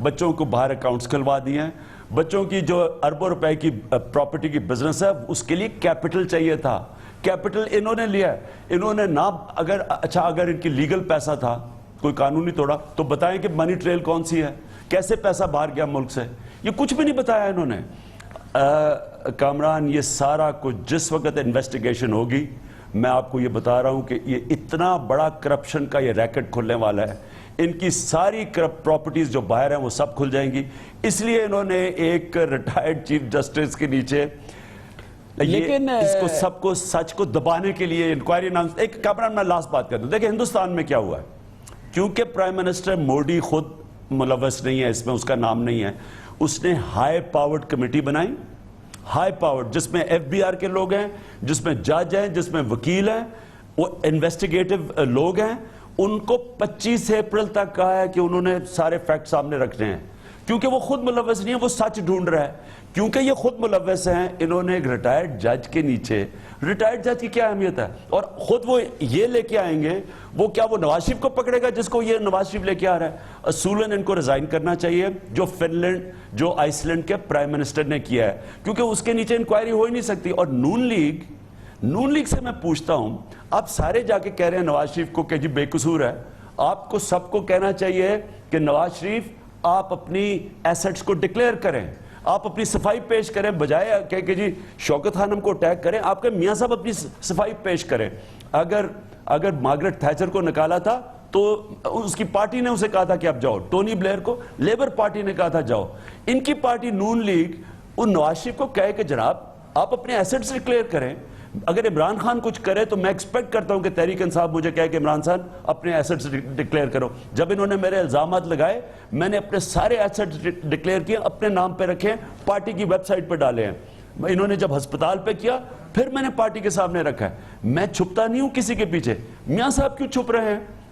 بچوں کو باہر اکاؤنٹس کھلوا دیے ہیں. بچوں کی جو اربوں روپے کی پراپرٹی کی بزنس ہے اس کے لیے کیپٹل چاہیے تھا، کیپٹل انہوں نے لیا. انہوں نے نہ اگر ان کی لیگل پیسہ تھا، کوئی قانون نہیں توڑا، تو بتائیں کہ منی ٹریل کون سی ہے، کیسے پیسہ باہر گیا ملک سے. یہ کچھ بھی نہیں بتایا انہوں نے. کامران یہ سارا کچھ جس وقت انویسٹیگیشن ہوگی، میں آپ کو یہ بتا رہا ہوں کہ یہ اتنا بڑا کرپشن کا یہ ریکٹ کھلنے والا ہے. ان کی ساری پراپرٹیز جو باہر ہیں وہ سب کھل جائیں گی. اس لیے انہوں نے ایک ریٹائرڈ چیف جسٹس کے نیچے لیکن اس کو سب کو سچ کو دبانے کے لیے انکوائری نام. ایک کامران میں لاسٹ بات کر دوں. دیکھیں ہندوستان میں کیا ہوا ہے، کیونکہ پرائم منسٹر موڈی خود ملوث نہیں ہے اس میں، اس کا نام نہیں ہے، اس نے ہائی پاورڈ کمیٹی بنائی، ہائی پاورڈ، جس میں ایف بی آر کے لوگ ہیں، جس میں جج ہیں، جس میں وکیل ہیں، وہ انویسٹیگیٹو لوگ ہیں. ان کو 25 اپریل تک کہا ہے کہ انہوں نے سارے فیکٹ سامنے رکھنے ہیں، کیونکہ وہ خود ملوث نہیں ہے، وہ سچ ڈھونڈ رہا ہے. کیونکہ یہ خود ملوث ہیں، انہوں نے ایک ریٹائرڈ جج کے نیچے. ریٹائرڈ جج کی کیا اہمیت ہے؟ اور خود وہ یہ لے کے آئیں گے، وہ کیا وہ نواز شریف کو پکڑے گا جس کو یہ نواز شریف لے کے آ رہا ہے؟ اصولاً ان کو ریزائن کرنا چاہیے جو فن لینڈ، جو آئس لینڈ کے پرائم منسٹر نے کیا ہے، کیونکہ اس کے نیچے انکوائری ہو ہی نہیں سکتی. اور نون لیگ سے میں پوچھتا ہوں، آپ سارے جا کے کہہ رہے ہیں نواز شریف کو کہ جی بے قصور ہے. آپ کو سب کو کہنا چاہیے کہ نواز شریف آپ اپنی ایسٹس کو ڈکلیئر کریں، آپ اپنی صفائی پیش کریں، بجائے کہ جی شوکت خانم کو اٹیک کریں. آپ کے میاں صاحب اپنی صفائی پیش کریں. اگر مارگریٹ تھیچر کو نکالا تھا تو اس کی پارٹی نے اسے کہا تھا کہ آپ جاؤ. ٹونی بلیئر کو لیبر پارٹی نے کہا تھا جاؤ. ان کی پارٹی نون لیگ ان نواز شریف کو کہے کہ جناب آپ اپنے ایسٹس ڈکلیئر کریں. اگر عمران خان کچھ کرے تو میں ایکسپیکٹ کرتا ہوں کہ تحریک انصاف مجھے کہے کہ عمران خان اپنے ایسٹس ڈکلیئر کرو. جب انہوں نے میرے الزامات لگائے، میں نے اپنے سارے ایسٹس ڈکلیئر کیے، اپنے نام پہ رکھے، پارٹی کی ویب سائٹ پہ ڈالے ہیں. انہوں نے جب ہسپتال پہ کیا پھر میں نے پارٹی کے سامنے رکھا ہے. میں چھپتا نہیں ہوں کسی کے پیچھے. میاں صاحب کیوں چھپ رہے ہیں؟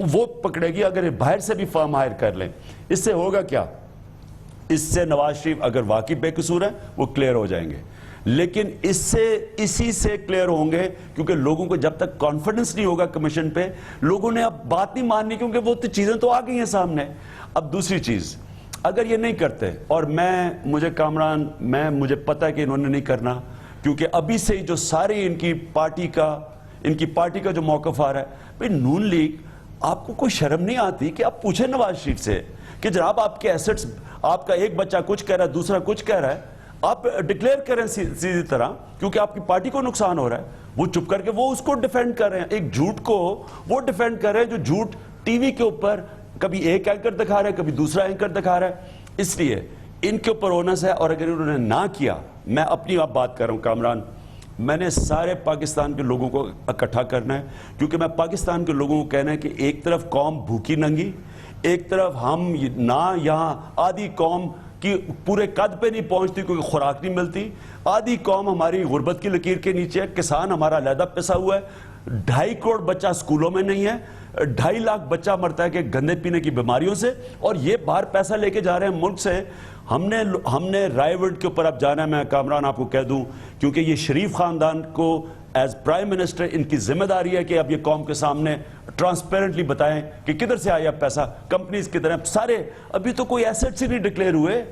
وہ پکڑے گی اگر باہر سے بھی فرم ہائر کر لیں. اس سے ہوگا کیا؟ اس سے نواز شریف اگر واقعی بے قصور ہیں وہ کلیئر ہو جائیں گے, لیکن اسی سے کلیئر ہوں گے, کیونکہ لوگوں کو جب تک کانفیڈنس نہیں ہوگا کمیشن پہ, لوگوں نے اب بات نہیں ماننی, کیونکہ وہ چیزیں تو آ گئی ہیں سامنے. اب دوسری چیز, اگر یہ نہیں کرتے, اور مجھے کامران مجھے پتا ہے کہ انہوں نے نہیں کرنا, کیونکہ ابھی سے جو ساری ان کی پارٹی کا جو موقف آ رہا ہے, بھئی نون لیگ, آپ کو کوئی شرم نہیں آتی کہ آپ پوچھیں نواز شریف سے کہ جناب آپ کے ایسٹس, آپ کا ایک بچہ کچھ کہہ رہا ہے, دوسرا کچھ کہہ رہا ہے, آپ ڈکلیئر کریں سیدھی طرح, کیونکہ آپ کی پارٹی کو نقصان ہو رہا ہے. وہ چپ کر کے وہ اس کو ڈیفینڈ کر رہے ہیں, ایک جھوٹ کو وہ ڈیفینڈ کر رہے ہیں جو جھوٹ ٹی وی کے اوپر کبھی ایک اینکر دکھا رہا ہے, کبھی دوسرا اینکر دکھا رہا ہے. اس لیے ان کے اوپر اونس ہے, اور اگر انہوں نے نہ کیا, میں اپنی آپ بات کر رہا ہوں کامران, میں نے سارے پاکستان کے لوگوں کو اکٹھا کرنا ہے, کیونکہ میں پاکستان کے لوگوں کو کہنا ہے کہ ایک طرف قوم بھوکی ننگی, ایک طرف ہم نہ یہاں آدھی قوم کی پورے قد پہ نہیں پہنچتی کیونکہ خوراک نہیں ملتی, آدھی قوم ہماری غربت کی لکیر کے نیچے ہے, کسان ہمارا علیحدہ پسا ہوا ہے, 2.5 کروڑ بچہ سکولوں میں نہیں ہے, 2.5 لاکھ بچہ مرتا ہے کہ گندے پینے کی بیماریوں سے, اور یہ باہر پیسہ لے کے جا رہے ہیں ملک سے. ہم نے رائے ورلڈ کے اوپر اب جانا ہے, میں کامران آپ کو کہہ دوں, کیونکہ یہ شریف خاندان کو ایز پرائم منسٹر ان کی ذمہ داری ہے کہ اب یہ قوم کے سامنے ٹرانسپیرنٹلی بتائیں کہ کدھر سے آیا پیسہ, کمپنیز کدھر ہیں, سارے ابھی تو کوئی ایسٹس ہی نہیں ڈکلیئر ہوئے,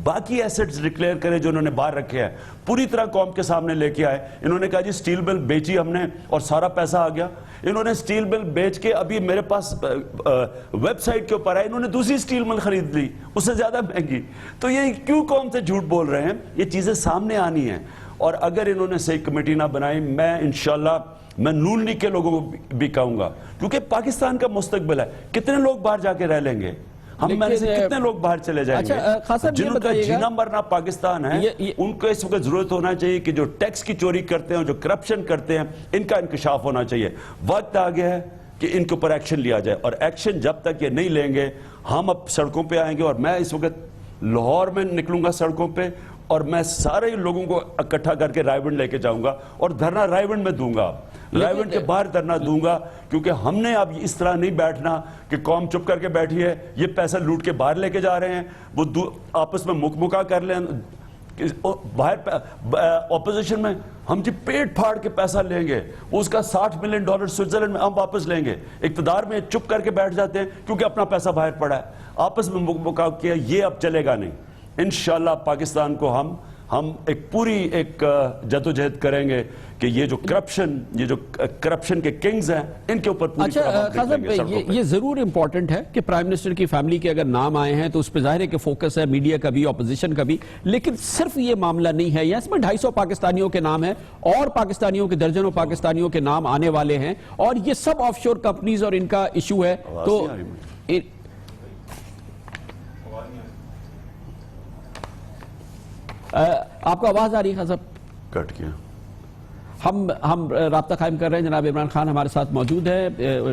باقی ایسٹس ڈکلیئر کریں جو انہوں نے باہر رکھے ہیں, پوری طرح قوم کے سامنے لے کے آئے. انہوں نے کہا جی سٹیل مل بیچی ہم نے اور سارا پیسہ آ گیا. انہوں نے سٹیل مل بیچ کے, ابھی میرے پاس ویب سائٹ کے اوپر ہے, انہوں نے دوسری سٹیل مل خرید لی, اس سے زیادہ مہنگی. تو یہ کیوں قوم سے جھوٹ بول رہے ہیں؟ یہ چیزیں سامنے آنی ہیں, اور اگر انہوں نے صحیح کمیٹی نہ بنائی, میں انشاءاللہ میں نون لیگ کے لوگوں کو بھی کہوں گا, کیونکہ پاکستان کا مستقبل ہے. کتنے لوگ باہر جا کے رہ لیں گے؟ ہم میں سے کتنے لوگ باہر چلے جائیں گے؟ جنہوں کا جینا مرنا پاکستان ہے, ان کو اس وقت ضرورت ہونا چاہیے کہ جو ٹیکس کی چوری کرتے ہیں, جو کرپشن کرتے ہیں, ان کا انکشاف ہونا چاہیے. وقت آ گیا ہے کہ ان کے اوپر ایکشن لیا جائے, اور ایکشن جب تک یہ نہیں لیں گے, ہم اب سڑکوں پہ آئیں گے. اور میں اس وقت لاہور میں نکلوں گا سڑکوں پہ, اور میں سارے لوگوں کو اکٹھا کر کے رائے ونڈ لے کے جاؤں گا, اور دھرنا رائے ونڈ میں دوں گا, رائے ونڈ کے باہر دھرنا دوں گا, کیونکہ ہم نے اب اس طرح نہیں بیٹھنا کہ قوم چپ کر کے بیٹھی ہے, یہ پیسہ لوٹ کے باہر لے کے جا رہے ہیں, وہ آپس میں مکا کر لیں باہر اپوزیشن میں, ہم جی پیٹ پھاڑ کے پیسہ لیں گے, وہ اس کا $60 ملین سوئٹزرلینڈ میں ہم واپس لیں گے. اقتدار میں چپ کر کے بیٹھ جاتے ہیں کیونکہ اپنا پیسہ باہر پڑا ہے, آپس میں مکا کیا, یہ اب چلے گا نہیں. انشاءاللہ پاکستان کو ہم ایک پوری جدوجہد کریں گے کہ یہ جو کرپشن کے کنگز ہیں, ان کے اوپر پوری طرح اچھا, یہ ضرور امپورٹنٹ ہے کہ پرائم منسٹر کی فیملی کے اگر نام آئے ہیں تو اس پہ ظاہر ہے کہ فوکس ہے میڈیا کا بھی, اپوزیشن کا بھی, لیکن صرف یہ معاملہ نہیں ہے. اس میں 250 پاکستانیوں کے نام ہیں, اور پاکستانیوں کے درجنوں پاکستانیوں کے نام آنے والے ہیں, اور یہ سب آف شور کمپنیز, اور ان کا ایشو ہے. تو آپ کو آواز آ رہی ہے صاحب؟ کٹ کیا. ہم رابطہ قائم کر رہے ہیں. جناب عمران خان ہمارے ساتھ موجود ہے,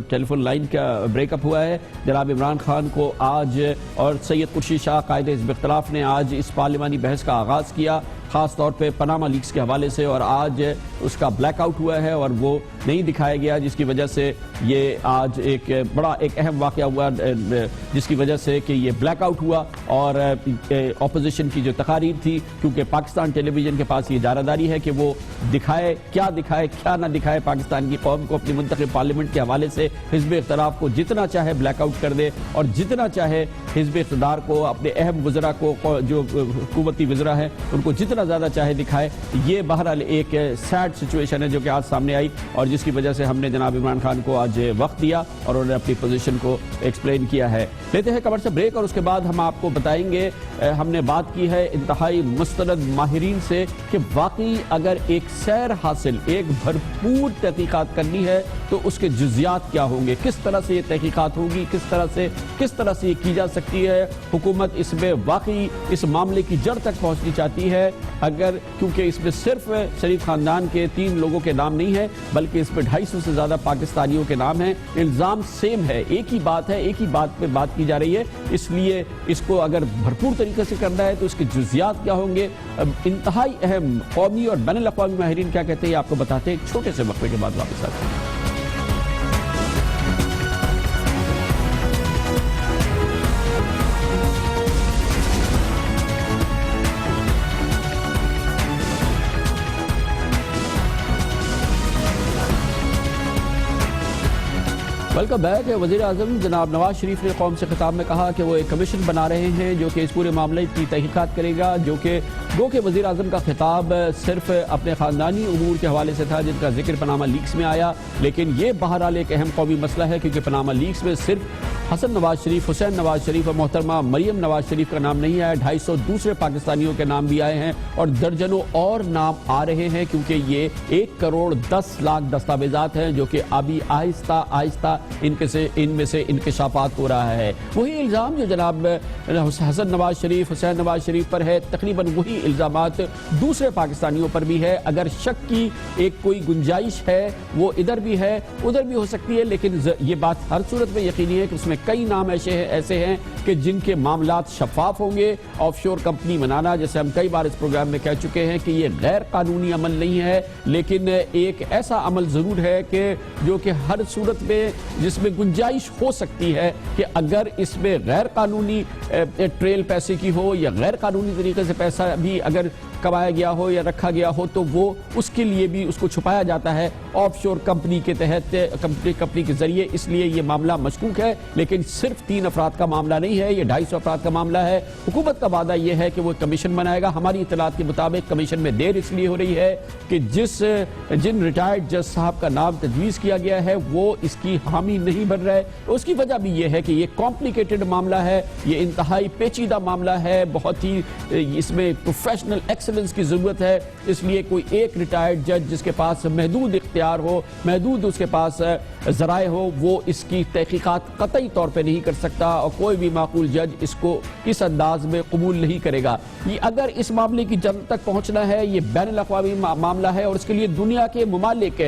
ٹیلی فون لائن کا بریک اپ ہوا ہے. جناب عمران خان کو آج, اور سید قرشید شاہ قائد حزب اختلاف نے آج اس پارلیمانی بحث کا آغاز کیا, خاص طور پہ پاناما لیکس کے حوالے سے, اور آج اس کا بلیک آؤٹ ہوا ہے اور وہ نہیں دکھایا گیا, جس کی وجہ سے یہ آج ایک اہم واقعہ ہوا, جس کی وجہ سے کہ یہ بلیک آؤٹ ہوا. اور اپوزیشن کی جو تقاریر تھی, کیونکہ پاکستان ٹیلی ویژن کے پاس یہ اجارہ داری ہے کہ وہ دکھائے کیا نہ دکھائے پاکستان کی قوم کو, اپنی منتخب پارلیمنٹ کے حوالے سے حزب اختلاف کو جتنا چاہے بلیک آؤٹ کر دے, اور جتنا چاہے حزب اقتدار کو, اپنے اہم وزراء کو, جو حکومتی وزراء ہیں ان کو جتنا زیادہ چاہے دکھائے. یہ بہرحال ایک سیڈ سچویشن ہے جو کہ آج سامنے آئی, اور جس کی وجہ سے ہم نے جناب عمران خان کو آج وقت دیا اور انہوں نے اپنی پوزیشن کو ایکسپلین کیا ہے. لیتے ہیں کمرشل بریک, اور اس کے بعد ہم آپ کو بتائیں گے, ہم نے بات کی ہے انتہائی مستند ماہرین سے کہ واقعی اگر ایک سیر حاصل, ایک بھرپور تحقیقات کرنی ہے تو اس کے جزیات کیا ہوں گے, کس طرح سے یہ تحقیقات ہوگی, کس طرح سے یہ کی جا سکتی ہے. حکومت اس میں واقعی اس معاملے کی جڑ تک پہنچنی چاہتی ہے, اگر کیونکہ اس میں صرف شریف خاندان کے 3 لوگوں کے نام نہیں ہیں, بلکہ اس میں 250 سے زیادہ پاکستانیوں کے نام ہیں. الزام سیم ہے, ایک ہی بات ہے, ایک ہی بات پہ بات کی جا رہی ہے. اس لیے اس کو اگر بھرپور طریقے سے کرنا ہے تو اس کے جزیات کیا ہوں گے. انتہائی اہم قومی اور بین الاقوامی ماہرین کیا کہتے ہیں, آپ کو بتاتے ہیں ایک چھوٹے سے وقفے کے بعد واپس آتے ہیں. Welcome back. وزیر اعظم جناب نواز شریف نے قوم سے خطاب میں کہا کہ وہ ایک کمیشن بنا رہے ہیں جو کہ اس پورے معاملے کی تحقیقات کرے گا، جو کہ وزیر اعظم کا خطاب صرف اپنے خاندانی امور کے حوالے سے تھا جن کا ذکر پاناما لیکس میں آیا، لیکن یہ بہرحال ایک اہم قومی مسئلہ ہے کیونکہ پاناما لیکس میں صرف حسن نواز شریف، حسین نواز شریف اور محترمہ مریم نواز شریف کا نام نہیں آیا، 250 دوسرے پاکستانیوں کے نام بھی آئے ہیں اور درجنوں اور نام آ رہے ہیں کیونکہ یہ 1 کروڑ 10 لاکھ دستاویزات ہیں جو کہ ابھی آہستہ آہستہ ان میں سے انکشافات ہو رہا ہے. وہی الزام جو جناب حسن نواز شریف، حسین نواز شریف پر ہے، تقریباً وہی الزامات دوسرے پاکستانیوں پر بھی ہے. اگر شک کی ایک کوئی گنجائش ہے وہ ادھر بھی ہے ادھر بھی ہو سکتی ہے، لیکن یہ بات ہر صورت میں یقینی ہے کہ اس میں کئی نام ایسے ہیں کہ جن کے معاملات شفاف ہوں گے. آف شور کمپنی بنانا، جیسے ہم کئی بار اس پروگرام میں کہہ چکے ہیں کہ یہ غیر قانونی عمل نہیں ہے، لیکن ایک ایسا عمل ضرور ہے کہ جو کہ ہر صورت میں جس میں گنجائش ہو سکتی ہے کہ اگر اس میں غیر قانونی ٹریل پیسے کی ہو یا غیر قانونی طریقے سے پیسہ بھی اگر کمایا گیا ہو یا رکھا گیا ہو تو وہ اس کے لیے بھی اس کو چھپایا جاتا ہے آف شور کمپنی کے تحت، کمپنی کے ذریعے. اس لیے یہ معاملہ مشکوک ہے، لیکن صرف 3 افراد کا معاملہ نہیں ہے، یہ 250 افراد کا معاملہ ہے. حکومت کا وعدہ یہ ہے کہ وہ کمیشن بنائے گا. ہماری اطلاعات کے مطابق کمیشن میں دیر اس لیے ہو رہی ہے کہ جن ریٹائرڈ جج صاحب کا نام تجویز کیا گیا ہے وہ اس کی حامی نہیں بن رہے. اس کی وجہ بھی یہ ہے کہ یہ کمپلیکیٹڈ معاملہ ہے، یہ انتہائی پیچیدہ معاملہ ہے، بہت ہی اس میں پروفیشنل ایکسلنس کی ضرورت ہے. اس لیے کوئی ایک ریٹائرڈ جج جس کے پاس محدود اختیار ہو، محدود اس کے پاس ذرائع ہو، وہ اس کی تحقیقات قطعی طور پہ نہیں کر سکتا اور کوئی بھی معقول جج اس کو اس انداز میں قبول نہیں کرے گا. یہ اگر اس معاملے کی جنگ تک پہنچنا ہے، یہ بین الاقوامی معاملہ ہے اور اس کے لیے دنیا کے ممالک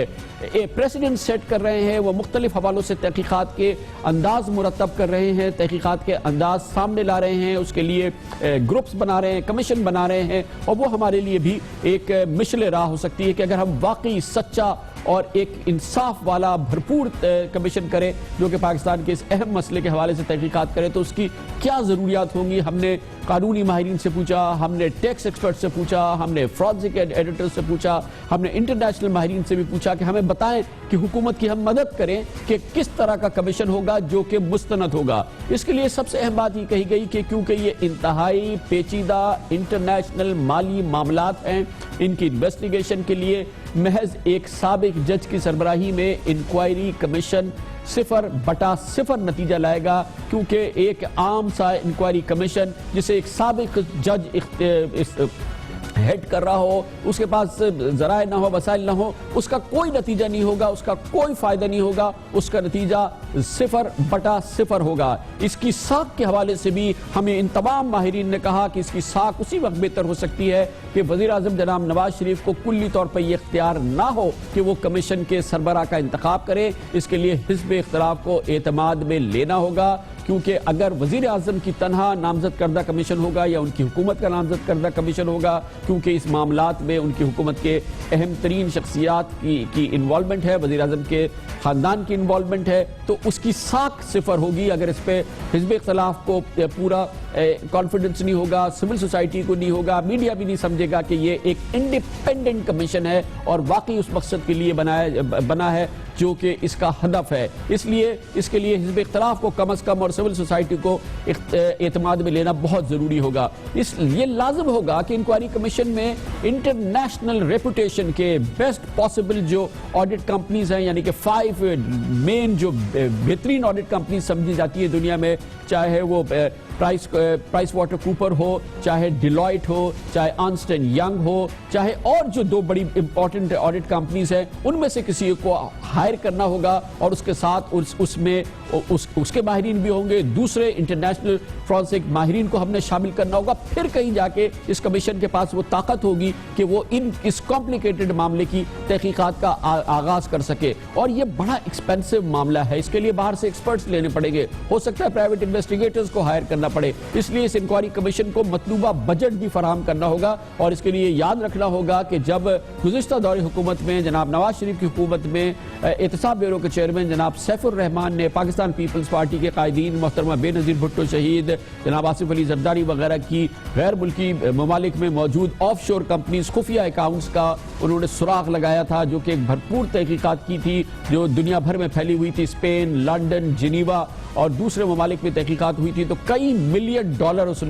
پریسیڈنٹ سیٹ کر رہے ہیں، وہ مختلف حوالوں سے تحقیقات کے انداز مرتب کر رہے ہیں، تحقیقات کے انداز سامنے لا رہے ہیں، اس کے لیے گروپس بنا رہے ہیں، کمیشن بنا رہے ہیں، اور وہ ہمارے لیے بھی ایک مشعل راہ ہو سکتی ہے کہ اگر ہم واقعی سچا اور ایک انصاف والا بھرپور کمیشن کریں جو کہ پاکستان کے اس اہم مسئلے کے حوالے سے تحقیقات کرے تو اس کی کیا ضروریات ہوں گی. ہم نے قانونی ماہرین سے پوچھا، ہم نے ٹیکس ایکسپرٹ سے پوچھا، ہم نے فورنزک ایڈیٹر سے پوچھا، ہم نے انٹرنیشنل ماہرین سے بھی پوچھا کہ ہمیں بتائیں کہ حکومت کی ہم مدد کریں کہ کس طرح کا کمیشن ہوگا جو کہ مستند ہوگا. اس کے لیے سب سے اہم بات یہ کہی گئی کہ کیونکہ یہ انتہائی پیچیدہ انٹرنیشنل مالی معاملات ہیں، ان کی انویسٹیگیشن کے لیے محض ایک سابق جج کی سربراہی میں انکوائری کمیشن 0/0 نتیجہ لائے گا، کیونکہ ایک عام سا انکوائری کمیشن جسے ایک سابق جج ہیڈ کر رہا ہو، اس کے پاس ذرائع نہ ہو، وسائل نہ ہو، اس کا کوئی نتیجہ نہیں ہوگا، اس کا کوئی فائدہ نہیں ہوگا، اس کا نتیجہ 0/0 ہوگا. اس کی ساکھ کے حوالے سے بھی ہمیں ان تمام ماہرین نے کہا کہ اس کی ساکھ اسی وقت بہتر ہو سکتی ہے کہ وزیر اعظم جناب نواز شریف کو کلی طور پر یہ اختیار نہ ہو کہ وہ کمیشن کے سربراہ کا انتخاب کرے. اس کے لیے حزب اختلاف کو اعتماد میں لینا ہوگا، کیونکہ اگر وزیر اعظم کی تنہا نامزد کردہ کمیشن ہوگا یا ان کی حکومت کا نامزد کردہ کمیشن ہوگا، کیونکہ اس معاملات میں ان کی حکومت کے اہم ترین شخصیات کی انوالومنٹ ہے، وزیر اعظم کے خاندان کی انوالومنٹ ہے، تو اس کی ساکھ 0 ہوگی. اگر اس پہ حزب اختلاف کو پورا کانفیڈنس نہیں ہوگا، سول سوسائٹی کو نہیں ہوگا، میڈیا بھی نہیں سمجھے گا کہ یہ ایک انڈیپینڈنٹ کمیشن ہے اور واقعی اس مقصد کے لیے بنا ہے جو کہ اس کا ہدف ہے. اس لیے اس کے لیے حزب اختلاف کو کم از کم اور سول سوسائٹی کو اعتماد میں لینا بہت ضروری ہوگا. یہ لازم ہوگا کہ انکوائری کمیشن میں انٹرنیشنل ریپوٹیشن کے بیسٹ پاسبل جو آڈٹ کمپنیز ہیں، یعنی کہ 5 مین جو بہترین آڈٹ کمپنیز سمجھی جاتی ہے دنیا میں، چاہے وہ پرائس واٹر کوپر ہو، چاہے ڈیلائٹ ہو، چاہے ارنسٹ اینڈ ینگ ہو، چاہے اور جو 2 بڑی امپورٹنٹ آڈٹ کمپنیز ہیں، ان میں سے کسی کو ہائر کرنا ہوگا اور اس کے ساتھ اس میں اس کے ماہرین بھی ہوں گے، دوسرے انٹرنیشنل فورنزک ماہرین کو ہم نے شامل کرنا ہوگا. پھر کہیں جا کے اس کمیشن کے پاس وہ طاقت ہوگی کہ وہ اس کمپلیکیٹڈ معاملے کی تحقیقات کا آغاز کر سکے. اور یہ بڑا ایکسپینسو معاملہ ہے، اس کے لیے باہر سے ایکسپرٹس لینے پڑیں گے، ہو سکتا ہے پرائیویٹ انویسٹیگیٹرز کو ہائر کرنا کرنا پڑے. اس لیے اس انکوائری کمیشن کو مطلوبہ بجٹ بھی فراہم کرنا ہوگا, اور اس کے لیے یاد رکھنا ہوگا کہ جب گزشتہ دور حکومت میں جناب نواز شریف کی حکومت میں احتساب بیورو کے چیئرمین جناب سیف الرحمان نے پاکستان پیپلز پارٹی کے قائدین محترمہ بے نظیر بھٹو شہید, جناب آصف علی زرداری وغیرہ کی غیر ملکی ممالک میں موجود آف شور کمپنیز خفیہ اکاؤنٹس کا انہوں نے سراغ لگایا تھا, جو کہ ایک بھرپور تحقیقات کی تھی جو دنیا بھر میں پھیلی ہوئی تھی. اسپین, لنڈن, جنیوا اور دوسرے ممالک میں تحقیقات ہوئی تھی, تو کئی ملین ڈالر اس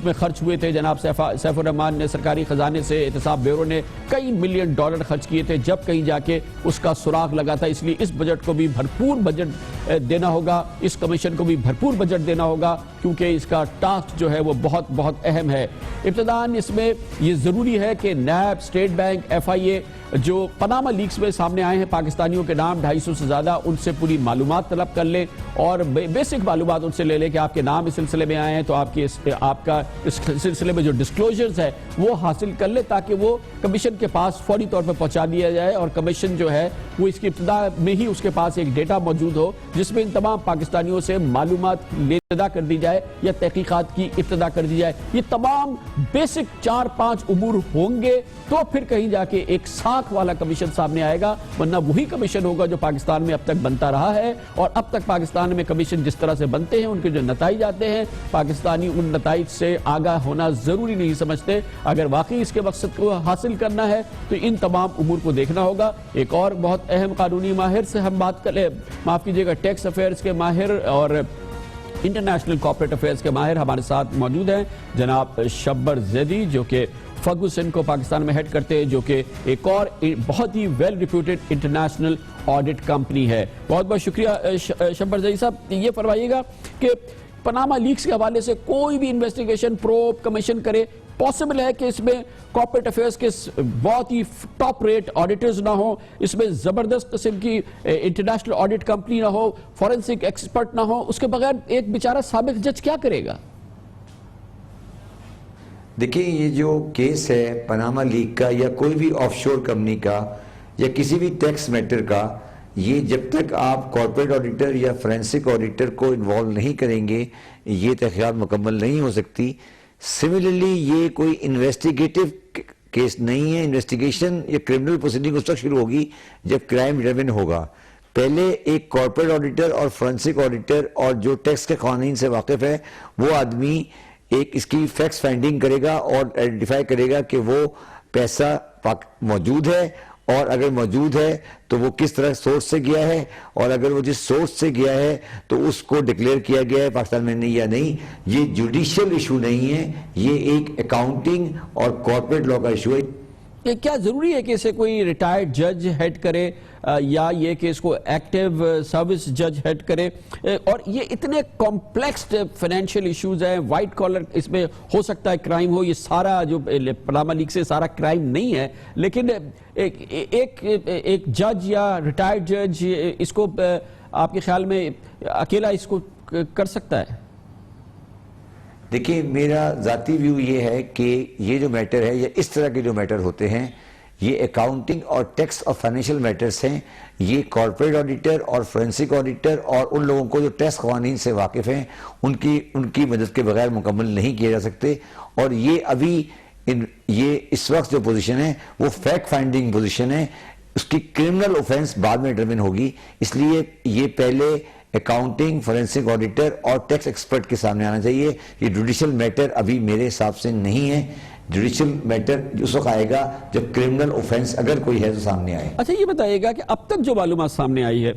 میں خرچ ہوئے تھے. جناب سیف الرحمان نے سرکاری خزانے سے, احتساب بیورو نے کئی ملین ڈالر خرچ کیے تھے جب کہیں جا کے اس کا سراغ لگا تھا. اس لیے اس بجٹ کو بھی بھرپور بجٹ دینا ہوگا, اس کمیشن کو بھی بھرپور بجٹ دینا ہوگا, کیونکہ اس کا ٹاسک جو ہے وہ بہت بہت اہم ہے. ابتداً اس میں یہ ضروری ہے کہ نیب, اسٹیٹ بینک, FIA جو پاناما لیکس میں سامنے آئے ہیں پاکستانیوں کے نام 250 سے زیادہ, ان سے پوری معلومات طلب کر لیں اور بیسک معلومات ان سے لے لیں کہ آپ کے نام اس سلسلے میں آئے ہیں تو آپ کا اس سلسلے میں جو ڈسکلوجرز ہے وہ حاصل کر لیں, تاکہ وہ کمیشن کے پاس فوری طور پر پہنچا دیا جائے, اور کمیشن جو ہے وہ اس کی ابتدا میں ہی اس کے پاس ایک ڈیٹا موجود ہو جس میں ان تمام پاکستانیوں سے معلومات ابتدا کر دی جائے یا تحقیقات کی ابتدا کر دی جائے. یہ تمام بیسک 4-5 امور ہوں گے تو پھر کہیں جا کے ایک ساکھ والا کمیشن سامنے آئے گا, ورنہ وہی کمیشن ہوگا جو پاکستان میں اب تک بنتا رہا ہے. اور اب تک پاکستان میں کمیشن جس طرح سے بنتے ہیں, ان کے جو نتائج آتے ہیں, پاکستانی ان نتائج سے آگاہ ہونا ضروری نہیں سمجھتے. اگر واقعی اس کے مقصد کو حاصل کرنا ہے تو ان تمام امور کو دیکھنا ہوگا. ایک اور بہت اہم قانونی ماہر سے ہم بات کر لیں, معاف کیجیے گا, ٹیکس افیئرز کے ماہر اور انٹرنیشنل کارپوریٹ افیئرز کے ماہر ہمارے ساتھ موجود ہیں جناب شبر زیدی, جو کہ فرگوسن کو پاکستان میں ہیڈ کرتے ہیں, جو کہ ایک اور بہت ہی ویل ریپیوٹڈ انٹرنیشنل آڈٹ کمپنی ہے. بہت بہت شکریہ شبر زیدی صاحب. یہ فرمائیے گا کہ پاناما لیکس کے حوالے سے کوئی بھی انویسٹیگیشن پروب کمیشن کرے, پاسبل ہے کہ اس میں کارپوریٹ افیئرز کے بہت ہی ٹاپ ریٹ آڈیٹرز نہ ہوں, اس میں زبردست قسم کی انٹرنیشنل آڈٹ کمپنی نہ ہو, فورنسک ایکسپرٹ نہ ہو, اس کے بغیر ایک بیچارہ سابق جج کیا کرے گا؟ دیکھیں, یہ جو کیس ہے پاناما لیک کا یا کوئی بھی آف شور کمپنی کا یا کسی بھی ٹیکس میٹر کا, یہ جب تک آپ کارپوریٹ آڈیٹر یا فورنسک آڈیٹر کو انوالو نہیں کریں گے یہ تحقیقات مکمل نہیں ہو سکتی. سملرلی یہ کوئی انویسٹیگیٹو کیس نہیں ہے. انویسٹیگیشن یا کرمنل پروسیڈنگ اس وقت شروع ہوگی جب کرائم ڈیٹرمن ہوگا. پہلے ایک کارپوریٹ آڈیٹر اور فورنسک آڈیٹر اور جو ٹیکس کے قوانین سے واقف ہے وہ آدمی ایک اس کی فیکٹس فائنڈنگ کرے گا اور آئیڈینٹیفائی کرے گا کہ وہ پیسہ موجود ہے, اور اگر موجود ہے تو وہ کس طرح سورس سے گیا ہے, اور اگر وہ جس سورس سے گیا ہے تو اس کو ڈکلیئر کیا گیا ہے پاکستان میں نہیں یا نہیں. یہ جوڈیشل ایشو نہیں ہے, یہ ایک اکاؤنٹنگ اور کارپوریٹ لا کا ایشو ہے. کیا ضروری ہے کہ اسے کوئی ریٹائرڈ جج ہیڈ کرے یا یہ کہ اس کو ایکٹیو سروس جج ہیڈ کرے؟ اور یہ اتنے کمپلیکسڈ فائنینشیل ایشوز ہیں, وائٹ کالر اس میں ہو سکتا ہے کرائم ہو, یہ سارا جو پاناما لیک سے سارا کرائم نہیں ہے, لیکن ایک جج یا ریٹائرڈ جج اس کو آپ کے خیال میں اکیلا اس کو کر سکتا ہے؟ دیکھیں, میرا ذاتی ویو یہ ہے کہ یہ جو میٹر ہے یا اس طرح کے جو میٹر ہوتے ہیں یہ اکاؤنٹنگ اور ٹیکس اور فائنینشیل میٹرز ہیں. یہ کارپوریٹ آڈیٹر اور فورنسک آڈیٹر اور ان لوگوں کو جو ٹیکس قوانین سے واقف ہیں ان کی مدد کے بغیر مکمل نہیں کیے جا سکتے. اور یہ ابھی یہ اس وقت جو پوزیشن ہے وہ فیکٹ فائنڈنگ پوزیشن ہے, اس کی کرمنل اوفینس بعد میں ڈیٹرمن ہوگی. اس لیے یہ پہلے اکاؤنٹنگ, فورنسک آڈیٹر اور ٹیکس ایکسپرٹ کے سامنے آنا چاہیے. یہ جوڈیشل میٹر ابھی میرے حساب سے نہیں ہے. جوڈیشل میٹر اس وقت آئے گا جب کرمنل اوفینس اگر کوئی ہے تو سامنے آئے. اچھا, یہ بتائیے گا کہ اب تک جو معلومات سامنے آئی ہے,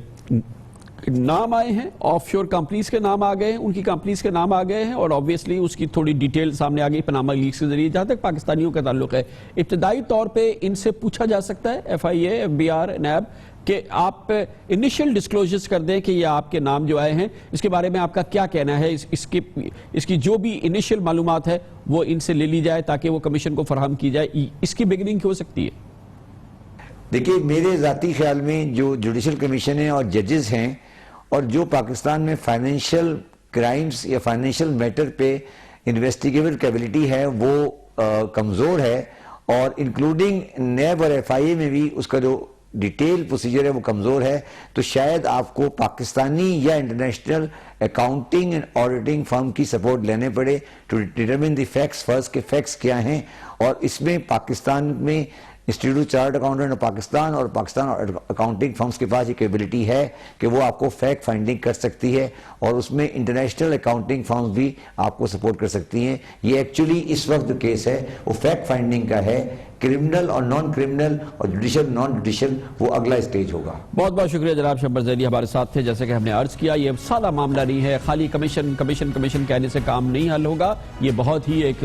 نام آئے ہیں, آف شور کمپنیز کے نام آ گئے ہیں, ان کی کمپنیز کے نام آ گئے ہیں, اور آبویسلی اس کی تھوڑی ڈیٹیل سامنے آ گئی پاناما لیکس کے ذریعے. جہاں تک پاکستانیوں کا تعلق ہے, ابتدائی طور پہ ان سے پوچھا جا سکتا ہے FIA, FBI, نیب کہ آپ انیشل ڈسکلوجرز کر دیں کہ یہ آپ کے نام جو آئے ہیں, اس کے بارے میں آپ کا کیا کہنا ہے, اس کی جو بھی انیشل معلومات ہے وہ ان سے لے لی جائے تاکہ وہ کمیشن کو فراہم کی جائے. اس کی بگننگ ہو سکتی ہے؟ دیکھیے, میرے ذاتی خیال میں جو جوڈیشل کمیشن ہیں اور ججز ہیں اور جو پاکستان میں فائنینشیل کرائمز یا فائنینشیل میٹر پہ انویسٹیگیبل کیپیبلٹی ہے وہ کمزور ہے, اور انکلوڈنگ نیب اور FIA میں بھی اس کا جو ڈیٹیل پروسیجر ہے وہ کمزور ہے، تو شاید آپ کو پاکستانی یا international accounting and auditing firm کی سپورٹ لینے پڑے to determine the facts first کے فیکٹس کیا ہیں، اور اس میں پاکستان میں انسٹیٹیوٹ چارٹرڈ اکاؤنٹنٹ پاکستان اور پاکستان اکاؤنٹنگ فرمز کے پاس یہ کیپبلٹی ہے کہ وہ آپ کو فیکٹ فائنڈنگ کر سکتی ہے، اور اس میں انٹرنیشنل اکاؤنٹنگ فرمز بھی آپ کو سپورٹ کر سکتی ہیں۔ یہ ایکچولی اس وقت جو کیس ہے وہ فیکٹ فائنڈنگ کا ہے، کرمنل اور نان کرمنل اور جوڈیشل نان جوڈیشل وہ اگلا اسٹیج ہوگا۔ بہت بہت شکریہ جناب شبر زیدی ہمارے ساتھ تھے۔ جیسے کہ ہم نے عرض کیا یہ سادہ معاملہ نہیں ہے، خالی کمیشن کمیشن کمیشن کہنے سے کام نہیں حل ہوگا، یہ بہت ہی ایک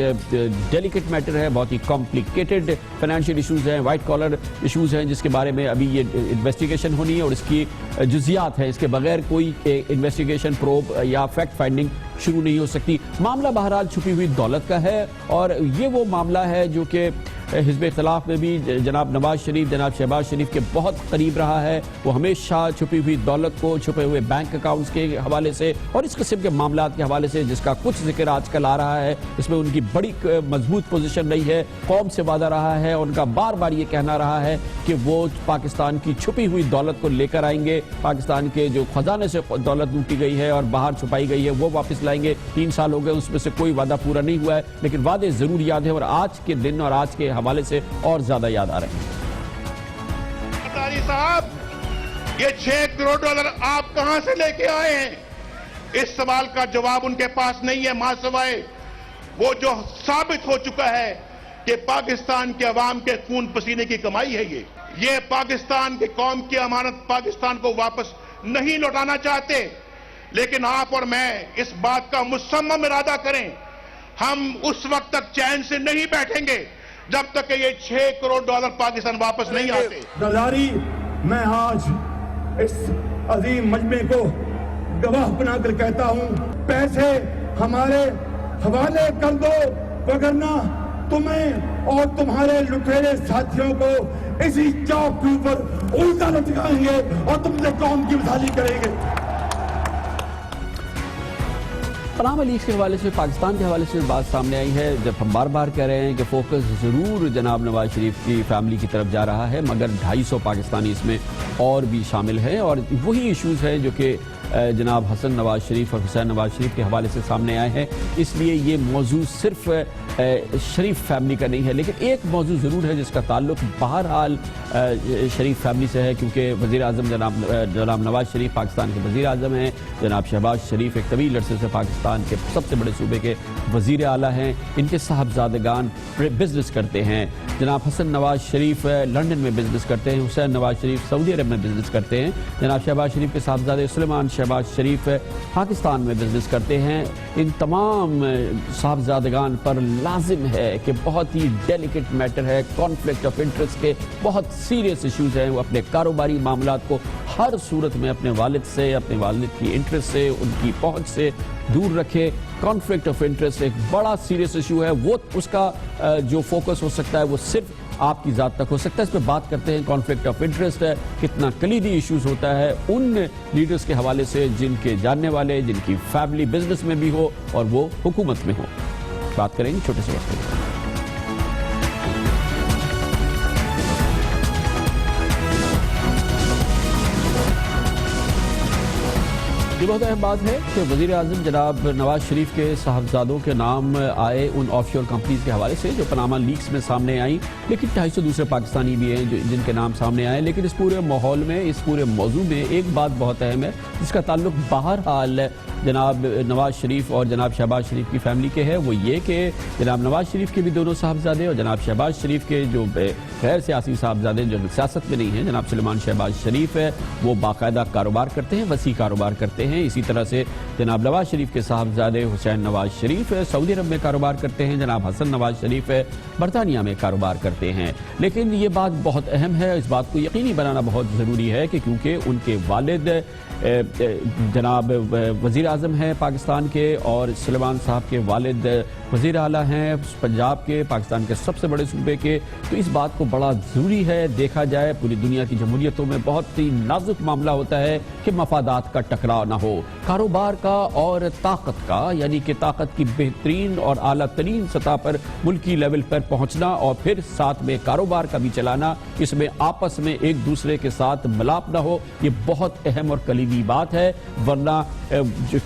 ڈیلیکیٹ میٹر ہے، بہت ہی کمپلیکیٹڈ فائنینشیل ایشوز ہیں، وائٹ کالر ایشوز ہیں جس کے بارے میں ابھی یہ انویسٹیگیشن ہونی ہے اور اس کی جزیات ہیں، اس کے بغیر کوئی انویسٹیگیشن پروب یا فیکٹ فائنڈنگ شروع نہیں ہو سکتی۔ معاملہ بہرحال چھپی ہوئی دولت کا ہے، اور یہ وہ معاملہ ہے جو کہ حزب اختلاف میں بھی جناب نواز شریف جناب شہباز شریف کے بہت قریب رہا ہے۔ وہ ہمیشہ چھپی ہوئی دولت کو، چھپے ہوئے بینک اکاؤنٹس کے حوالے سے اور اس قسم کے معاملات کے حوالے سے جس کا کچھ ذکر آج کل آ رہا ہے، اس میں ان کی بڑی مضبوط پوزیشن رہی ہے، قوم سے وعدہ رہا ہے، ان کا بار بار یہ کہنا رہا ہے کہ وہ پاکستان کی چھپی ہوئی دولت کو لے کر آئیں گے، پاکستان کے جو خزانے سے دولت لوٹی گئی ہے اور باہر چھپائی گئی ہے وہ واپس لائیں گے۔ 3 سال ہو گئے، اس میں سے کوئی وعدہ پورا نہیں ہوا ہے، لیکن وعدے ضرور یاد ہیں اور آج کے دن اور آج کے حوالے سے اور زیادہ یاد آ رہے ہیں۔ اٹاری صاحب، یہ 6 کروڑ ڈالر آپ کہاں سے لے کے آئے ہیں؟ اس سوال کا جواب ان کے پاس نہیں ہے، ماں سوائے وہ جو ثابت ہو چکا ہے کہ پاکستان کے عوام کے خون پسینے کی کمائی ہے۔ یہ پاکستان کی قوم کی امانت پاکستان کو واپس نہیں لوٹانا چاہتے، لیکن آپ اور میں اس بات کا مصمم ارادہ کریں، ہم اس وقت تک چین سے نہیں بیٹھیں گے جب تک کہ یہ 6 کروڑ ڈالر پاکستان واپس نہیں آتے۔ دلاری، میں آج اس عظیم مجمع کو گواہ بنا کر کہتا ہوں، پیسے ہمارے حوالے کر دو، وگرنہ تمہیں اور تمہارے لٹیرے ساتھیوں کو اسی چوک کے اوپر الٹا لٹکائیں گے اور تم سے قوم کی مثالی کریں گے۔ پاناما لیکس کے حوالے سے، پاکستان کے حوالے سے بات سامنے آئی ہے، جب ہم بار بار کہہ رہے ہیں کہ فوکس ضرور جناب نواز شریف کی فیملی کی طرف جا رہا ہے، مگر 250 پاکستانی اس میں اور بھی شامل ہیں، اور وہی ایشوز ہیں جو کہ جناب حسن نواز شریف اور حسین نواز شریف کے حوالے سے سامنے آئے ہیں۔ اس لیے یہ موضوع صرف شریف فیملی کا نہیں ہے، لیکن ایک موضوع ضرور ہے جس کا تعلق بہرحال شریف فیملی سے ہے، کیونکہ وزیر اعظم جناب نواز شریف پاکستان کے وزیر اعظم ہیں، جناب شہباز شریف ایک طویل عرصے سے پاکستان کے سب سے بڑے صوبے کے وزیر اعلیٰ ہیں، ان کے صاحبزادگان بزنس کرتے ہیں، جناب حسن نواز شریف لندن میں بزنس کرتے ہیں، حسین نواز شریف سعودی عرب میں بزنس کرتے ہیں، جناب شہباز شریف کے صاحبزادے سلیمان شہباز شریف پاکستان میں بزنس کرتے ہیں۔ ان تمام صاحبزادگان پر لازم ہے کہ بہت ہی ڈیلیکیٹ میٹر ہے، کانفلکٹ آف انٹرسٹ کے بہت سیریس ایشوز ہیں، وہ اپنے کاروباری معاملات کو ہر صورت میں اپنے والد سے، اپنے والد کی انٹرسٹ سے، ان کی پہنچ سے دور رکھے۔ کانفلکٹ آف انٹرسٹ ایک بڑا سیریس ایشو ہے، وہ اس کا جو فوکس ہو سکتا ہے وہ صرف آپ کی ذات تک ہو سکتا ہے۔ اس پہ بات کرتے ہیں، کانفلکٹ آف انٹرسٹ ہے، کتنا کلیدی ایشوز ہوتا ہے ان لیڈرز کے حوالے سے جن کے جاننے والے، جن کی فیملی بزنس میں بھی ہو اور وہ حکومت میں ہو۔ بات کریں گے چھوٹے سے وقت میں۔ یہ بہت اہم بات ہے کہ وزیر اعظم جناب نواز شریف کے صاحبزادوں کے نام آئے ان آف شور کمپنیز کے حوالے سے جو پاناما لیکس میں سامنے آئیں، لیکن 250 دوسرے پاکستانی بھی ہیں جن کے نام سامنے آئے۔ لیکن اس پورے ماحول میں، اس پورے موضوع میں ایک بات بہت اہم ہے جس کا تعلق بہرحال جناب نواز شریف اور جناب شہباز شریف کی فیملی کے ہے، وہ یہ کہ جناب نواز شریف کے بھی دونوں صاحبزادے اور جناب شہباز شریف کے جو غیر سیاسی صاحبزادے جو سیاست میں نہیں ہیں، جناب سلیمان شہباز شریف ہے، وہ باقاعدہ کاروبار کرتے ہیں، وسیع کاروبار کرتے ہیں۔ اسی طرح سے جناب نواز شریف کے صاحبزادے حسین نواز شریف سعودی عرب میں کاروبار کرتے ہیں، جناب حسن نواز شریف برطانیہ میں کاروبار کرتے ہیں۔ لیکن یہ بات بہت اہم ہے، اس بات کو یقینی بنانا بہت ضروری ہے کہ کیونکہ ان کے والد جناب وزیر اعظم ہیں پاکستان کے اور سلیمان صاحب کے والد وزیر اعلیٰ ہیں پنجاب کے، پاکستان کے سب سے بڑے صوبے کے، تو اس بات کو بڑا ضروری ہے دیکھا جائے۔ پوری دنیا کی جمہوریتوں میں بہت ہی نازک معاملہ ہوتا ہے کہ مفادات کا ٹکراؤ نہ ہو، کاروبار کا اور طاقت کا، یعنی کہ طاقت کی بہترین اور اعلیٰ ترین سطح پر ملکی لیول پر پہنچنا اور پھر ساتھ میں کاروبار کا بھی چلانا، اس میں آپس میں ایک دوسرے کے ساتھ ملاپ نہ ہو، یہ بہت اہم اور کلیدی بات ہے، ورنہ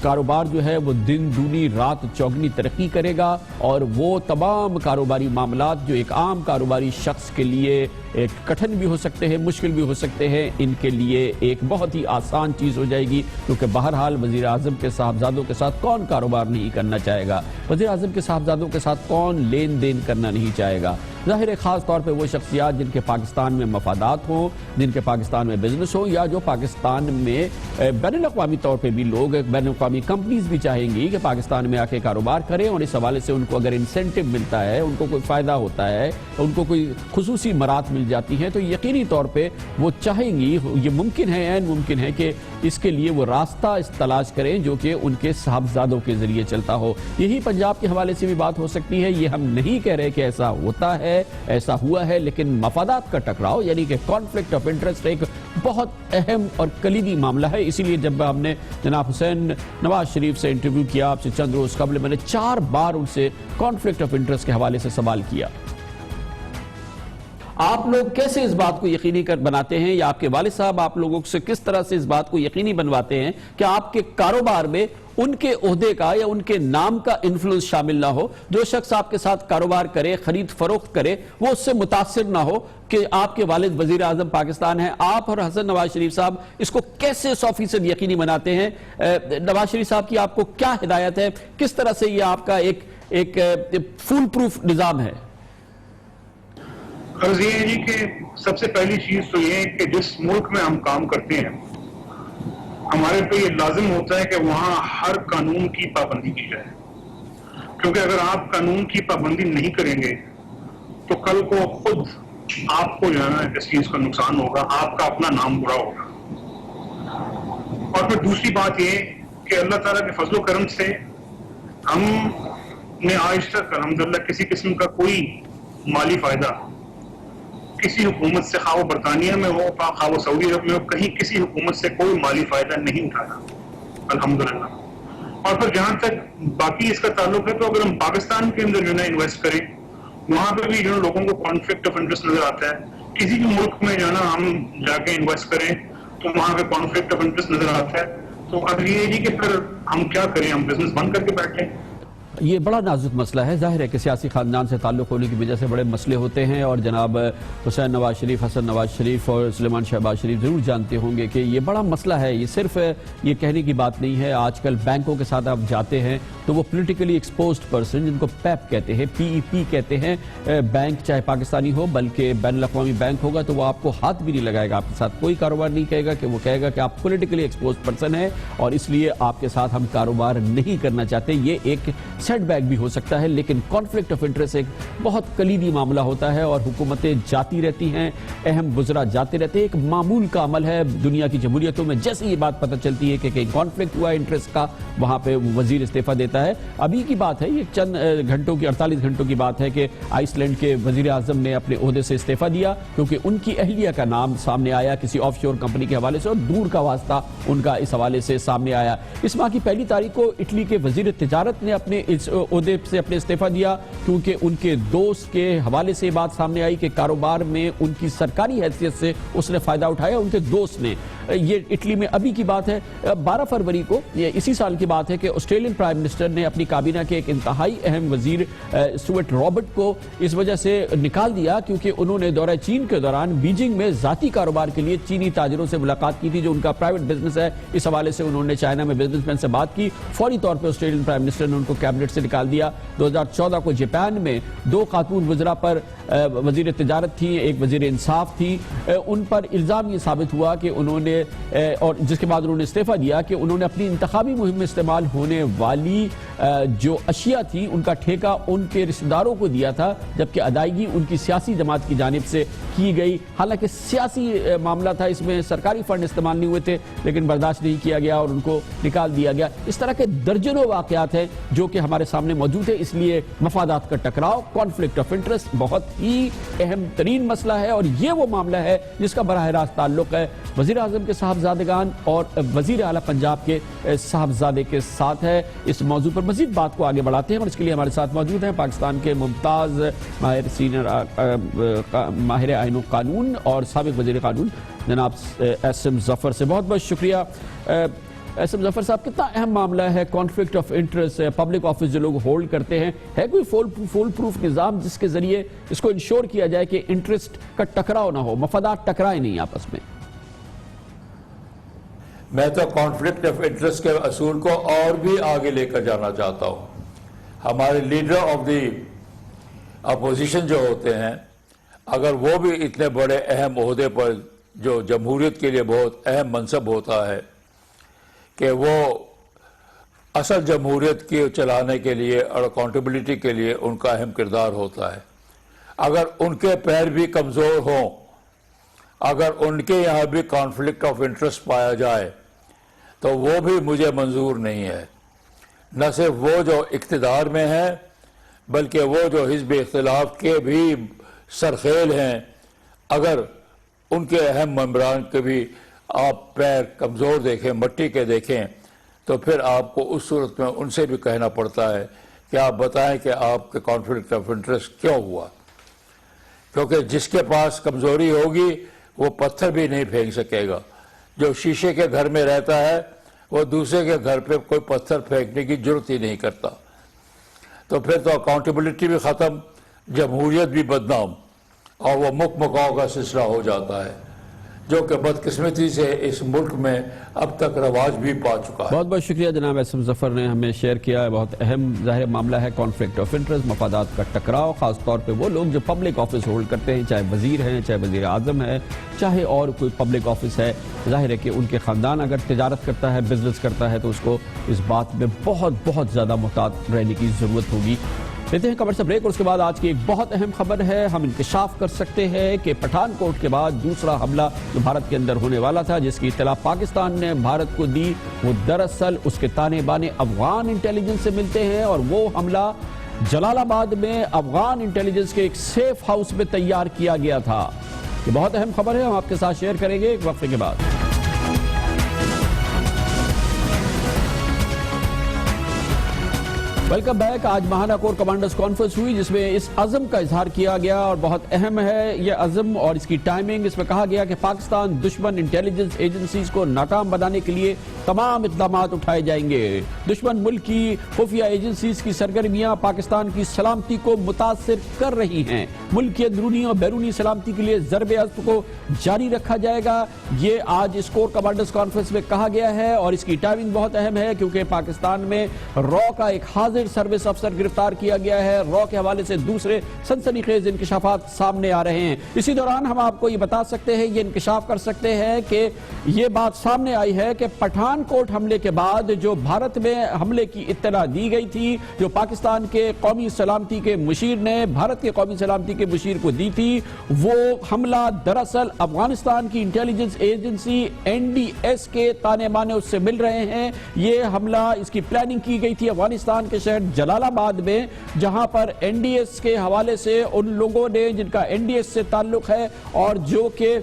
کاروبار جو ہے وہ دن دونی رات چوگنی ترقی کرے گا اور وہ تمام کاروباری معاملات جو ایک عام کاروباری شخص کے لیے ایک کٹھن بھی ہو سکتے ہیں، مشکل بھی ہو سکتے ہیں، ان کے لیے ایک بہت ہی آسان چیز ہو جائے گی، کیونکہ بہرحال وزیر اعظم کے صاحبزادوں کے ساتھ کون کاروبار نہیں کرنا چاہے گا، وزیر اعظم کے صاحبزادوں کے ساتھ کون لین دین کرنا نہیں چاہے گا۔ ظاہر ہے خاص طور پہ وہ شخصیات جن کے پاکستان میں مفادات ہوں، جن کے پاکستان میں بزنس ہو، یا جو پاکستان میں بین الاقوامی طور پہ بھی لوگ، بین الاقوامی کمپنیز بھی چاہیں گی کہ پاکستان میں آ کے کاروبار کریں، اور اس حوالے سے ان کو اگر انسینٹو ملتا ہے، ان کو کوئی فائدہ ہوتا ہے، ان کو کوئی خصوصی مرات مل جاتی ہیں، تو یقینی طور پہ وہ چاہیں گی، یہ ممکن ہے، عین ممکن ہے کہ اس کے لیے وہ راستہ تلاش کریں جو کہ ان کے صاحبزادوں کے ذریعے چلتا ہو۔ یہی پنجاب کے حوالے سے بھی بات ہو سکتی ہے، یہ ہم نہیں کہہ رہے کہ ایسا ہوتا ہے، ایسا ہوا ہے، لیکن مفادات کا ٹکراؤ یعنی کہ کانفلکٹ آف انٹرسٹ ایک بہت اہم اور کلیدی معاملہ ہے۔ اسی لیے جب ہم نے جناب حسین نواز شریف سے انٹرویو کیا آپ سے چند روز قبل، میں نے 4 بار ان سے کانفلکٹ آف انٹرسٹ کے حوالے سے سوال کیا۔ آپ لوگ کیسے اس بات کو یقینی بناتے ہیں، یا آپ کے والد صاحب آپ لوگوں سے کس طرح سے اس بات کو یقینی بنواتے ہیں کہ آپ کے کاروبار میں ان کے عہدے کا یا ان کے نام کا انفلوئنس شامل نہ ہو، جو شخص آپ کے ساتھ کاروبار کرے، خرید فروخت کرے، وہ اس سے متاثر نہ ہو کہ آپ کے والد وزیر اعظم پاکستان ہیں؟ آپ اور حسن نواز شریف صاحب اس کو کیسے 100% یقینی بناتے ہیں؟ نواز شریف صاحب کی آپ کو کیا ہدایت ہے، کس طرح سے یہ آپ کا ایک فول پروف نظام ہے؟ غرض یہ ہے جی کہ سب سے پہلی چیز تو یہ ہے کہ جس ملک میں ہم کام کرتے ہیں ہمارے پہ یہ لازم ہوتا ہے کہ وہاں ہر قانون کی پابندی کی جائے، کیونکہ اگر آپ قانون کی پابندی نہیں کریں گے تو کل کو خود آپ کو جو ہے نا اس چیز کا نقصان ہوگا، آپ کا اپنا نام برا ہوگا۔ اور پھر دوسری بات یہ کہ اللہ تعالیٰ کے فضل و کرم سے ہم نے آج تک الحمدللہ کسی قسم کا کوئی مالی فائدہ کسی حکومت سے، خواہ وہ برطانیہ میں ہو، خواہ وہ سعودی عرب میں ہو، کہیں کسی حکومت سے کوئی مالی فائدہ نہیں اٹھایا الحمدللہ۔ اور پھر جہاں تک باقی اس کا تعلق ہے، تو اگر ہم پاکستان کے اندر جو ہے انویسٹ کریں، وہاں پہ بھی جو ہے لوگوں کو کانفلکٹ آف انٹرسٹ نظر آتا ہے۔ کسی بھی ملک میں جو ہے نا ہم جا کے انویسٹ کریں تو وہاں پہ کانفلکٹ آف انٹرسٹ نظر آتا ہے۔ تو اب یہ ہے کہ پھر ہم کیا کریں، ہم بزنس بند کر کے بیٹھیں؟ یہ بڑا نازک مسئلہ ہے، ظاہر ہے کہ سیاسی خاندان سے تعلق ہونے کی وجہ سے بڑے مسئلے ہوتے ہیں، اور جناب حسین نواز شریف، حسن نواز شریف اور سلیمان شہباز شریف ضرور جانتے ہوں گے کہ یہ بڑا مسئلہ ہے۔ یہ صرف یہ کہنے کی بات نہیں ہے، آج کل بینکوں کے ساتھ آپ جاتے ہیں تو وہ پولیٹیکلی ایکسپوزڈ پرسن، جن کو پیپ کہتے ہیں، PEP کہتے ہیں، بینک چاہے پاکستانی ہو بلکہ بین الاقوامی بینک ہوگا تو وہ آپ کو ہاتھ بھی نہیں لگائے گا، آپ کے ساتھ کوئی کاروبار نہیں کہے گا، کہ وہ کہے گا کہ آپ پولیٹیکلی ایکسپوزڈ پرسن ہیں اور اس لیے آپ کے ساتھ ہم کاروبار نہیں کرنا چاہتے۔ یہ ایک سیٹ بیک بھی ہو سکتا ہے، لیکن کانفلکٹ آف انٹرسٹ ایک بہت کلیدی معاملہ ہوتا ہے اور حکومتیں جاتی رہتی ہیں، اہم وزراء جاتے رہتے ہیں، ایک معمول کا عمل ہے دنیا کی جمہوریتوں میں۔ جیسے یہ بات پتہ چلتی ہے کہ کہیں کانفلکٹ ہوا انٹرسٹ کا، وہاں پہ وزیر استعفیٰ دیتا ہے۔ ابھی کی بات ہے، یہ چند گھنٹوں کی 48 گھنٹوں کی بات ہے کہ آئس لینڈ کے وزیر اعظم نے اپنے عہدے سے استعفیٰ دیا کیونکہ ان کی اہلیہ کا نام سامنے آیا کسی آف شور کمپنی کے حوالے سے، اور دور کا واسطہ ان کا اس حوالے سے سامنے آیا۔ اس ماہ کی 1 تاریخ کو اٹلی کے وزیر تجارت نے اپنے اس عہدے سے اپنے استعفیٰ دیا کیونکہ ان کے دوست کے حوالے سے بات سامنے آئی کہ کاروبار میں ان کی سرکاری حیثیت سے اس نے فائدہ اٹھایا، ان کے دوست نے۔ یہ اٹلی میں ابھی کی بات ہے، 12 فروری کو، یہ اسی سال کی بات ہے کہ آسٹریلین پرائم منسٹر نے اپنی کابینہ کے ایک انتہائی اہم وزیر اسٹوارٹ رابرٹ کو اس وجہ سے نکال دیا کیونکہ انہوں نے دورہ چین کے دوران بیجنگ میں ذاتی کاروبار کے لیے چینی تاجروں سے ملاقات کی تھی، جو ان کا پرائیویٹ بزنس ہے۔ اس حوالے سے انہوں نے چائنا میں بزنس مین سے بات کی، فوری طور پہ آسٹریلین پرائم منسٹر نے ان کو کیبنٹ کیبنٹ سے نکال دیا. 2014 کو جاپان میں 2 خاتون وزراء پر وزیر تجارت تھی, ایک وزیر انصاف تھی, ان پر الزام یہ ثابت ہوا کہ انہوں نے, اور جس کے بعد انہوں نے استعفیٰ دیا, کہ انہوں نے اپنی انتخابی مہم میں استعمال ہونے والی جو اشیاء تھی ان کا ٹھیکہ ان کے رشتہ داروں کو دیا تھا, جبکہ ادائیگی ان کی سیاسی جماعت کی جانب سے کی گئی. حالانکہ سیاسی معاملہ تھا, اس میں سرکاری فنڈ استعمال نہیں ہوئے تھے, لیکن برداشت نہیں کیا گیا اور ان کو نکال دیا گیا. اس طرح کے درجنوں واقعات ہیں جو کہ ہمارے سامنے موجود ہیں. اس لیے مفادات کا ٹکراؤ, کانفلکٹ آف انٹرسٹ بہت ہی اہم ترین مسئلہ ہے, اور یہ وہ معاملہ ہے جس کا براہ راست تعلق ہے وزیر اعظم کے صاحبزادگان اور وزیر اعلیٰ پنجاب کے صاحبزادے کے ساتھ ہے. اس موضوع پر مزید بات کو آگے بڑھاتے ہیں, اور اس کے لیے ہمارے ساتھ موجود ہیں پاکستان کے ممتاز ماہر آئین و قانون اور سابق وزیر قانون جناب ایس ایم ظفر سے. بہت بہت شکریہ. ایس ایم ظفر صاحب, کتنا اہم معاملہ ہے conflict of interest, public office جو لوگ ہولڈ کرتے ہیں, ہے کوئی فول پروف نظام جس کے ذریعے اس کو انشور کیا جائے کہ انٹرسٹ کا ٹکراؤ نہ ہو, مفادات ٹکرائیں نہیں آپس میں؟ میں تو کانفلکٹ آف انٹرسٹ کے اصول کو اور بھی آگے لے کر جانا چاہتا ہوں. ہمارے لیڈر آف دی اپوزیشن جو ہوتے ہیں, اگر وہ بھی اتنے بڑے اہم عہدے پر, جو جمہوریت کے لیے بہت اہم منصب ہوتا ہے کہ وہ اصل جمہوریت کی چلانے کے لیے اور اکاؤنٹیبلٹی کے لیے ان کا اہم کردار ہوتا ہے, اگر ان کے پیر بھی کمزور ہوں, اگر ان کے یہاں بھی کانفلکٹ آف انٹرسٹ پایا جائے تو وہ بھی مجھے منظور نہیں ہے. نہ صرف وہ جو اقتدار میں ہیں بلکہ وہ جو حزب اختلاف کے بھی سرخیل ہیں, اگر ان کے اہم ممبران کے بھی آپ پیر کمزور دیکھیں, مٹی کے دیکھیں, تو پھر آپ کو اس صورت میں ان سے بھی کہنا پڑتا ہے کہ آپ بتائیں کہ آپ کے کانفلکٹ آف انٹرسٹ کیوں ہوا. کیونکہ جس کے پاس کمزوری ہوگی وہ پتھر بھی نہیں پھینک سکے گا. جو شیشے کے گھر میں رہتا ہے وہ دوسرے کے گھر پہ کوئی پتھر پھینکنے کی جرت ہی نہیں کرتا. تو پھر تو اکاؤنٹیبلٹی بھی ختم, جمہوریت بھی بدنام, اور وہ مکاؤ کا سلسلہ ہو جاتا ہے جو کہ بدقسمتی سے اس ملک میں اب تک رواج بھی پا چکا ہے. بہت بہت شکریہ جناب ایس ایم ظفر نے ہمیں شیئر کیا. بہت اہم ظاہر معاملہ ہے کانفلکٹ آف انٹرسٹ, مفادات کا ٹکراؤ, خاص طور پہ وہ لوگ جو پبلک آفس ہولڈ کرتے ہیں, چاہے وزیر ہیں, چاہے وزیر اعظم ہے, چاہے اور کوئی پبلک آفس ہے. ظاہر ہے کہ ان کے خاندان اگر تجارت کرتا ہے, بزنس کرتا ہے, تو اس کو اس بات میں بہت زیادہ محتاط رہنے کی ضرورت ہوگی. لیتے ہیں خبر سے بریک, اور اس کے بعد آج کی ایک بہت اہم خبر ہے. ہم انکشاف کر سکتے ہیں کہ پٹھان کوٹ کے بعد دوسرا حملہ جو بھارت کے اندر ہونے والا تھا, جس کی اطلاع پاکستان نے بھارت کو دی, وہ دراصل اس کے تانے بانے افغان انٹیلیجنس سے ملتے ہیں, اور وہ حملہ جلال آباد میں افغان انٹیلیجنس کے ایک سیف ہاؤس میں تیار کیا گیا تھا. یہ بہت اہم خبر ہے, ہم آپ کے ساتھ شیئر کریں گے ایک وقفے کے بعد. Welcome back. آج ماہانہ کور کمانڈرز کانفرنس ہوئی جس میں اس عزم کا اظہار کیا گیا, اور بہت اہم ہے یہ عزم اور اس کی ٹائمنگ. اس میں کہا گیا کہ پاکستان دشمن انٹیلیجنس ایجنسیز کو ناکام بنانے کے لیے تمام اقدامات اٹھائے جائیں گے. دشمن ملک کی خفیہ ایجنسیز کی سرگرمیاں پاکستان کی سلامتی کو متاثر کر رہی ہیں. ملک کی اندرونی اور بیرونی سلامتی کے لیے ضرب عزم کو جاری رکھا جائے گا. یہ آج اس کور کمانڈرز کانفرنس میں کہا گیا ہے, اور اس کی ٹائمنگ بہت اہم ہے کیونکہ پاکستان میں را کا ایک حاضر سروس افسر گرفتار کیا گیا ہے. را کے حوالے سے دوسرے سنسنی خیز انکشافات سامنے آ رہے ہیں. اسی دوران ہم آپ کو یہ بتا سکتے ہیں, یہ انکشاف کر سکتے ہیں کہ یہ بات سامنے آئی ہے کہ پٹھان کوٹ حملے کے بعد جو بھارت میں حملے کی اطلاع دی گئی تھی, جو پاکستان کے قومی سلامتی کے مشیر نے بھارت کے قومی سلامتی کے مشیر کو دی تھی, وہ حملہ دراصل افغانستان کی انٹیلیجنس ایجنسی NDS کے تانے بانے اس سے مل رہے ہیں. یہ حملہ, اس کی پلاننگ کی گئی تھی افغانستان کے شہر جلال آباد میں, جہاں پر NDS کے حوالے سے ان لوگوں نے جن کا NDS سے تعلق ہے اور جو کہ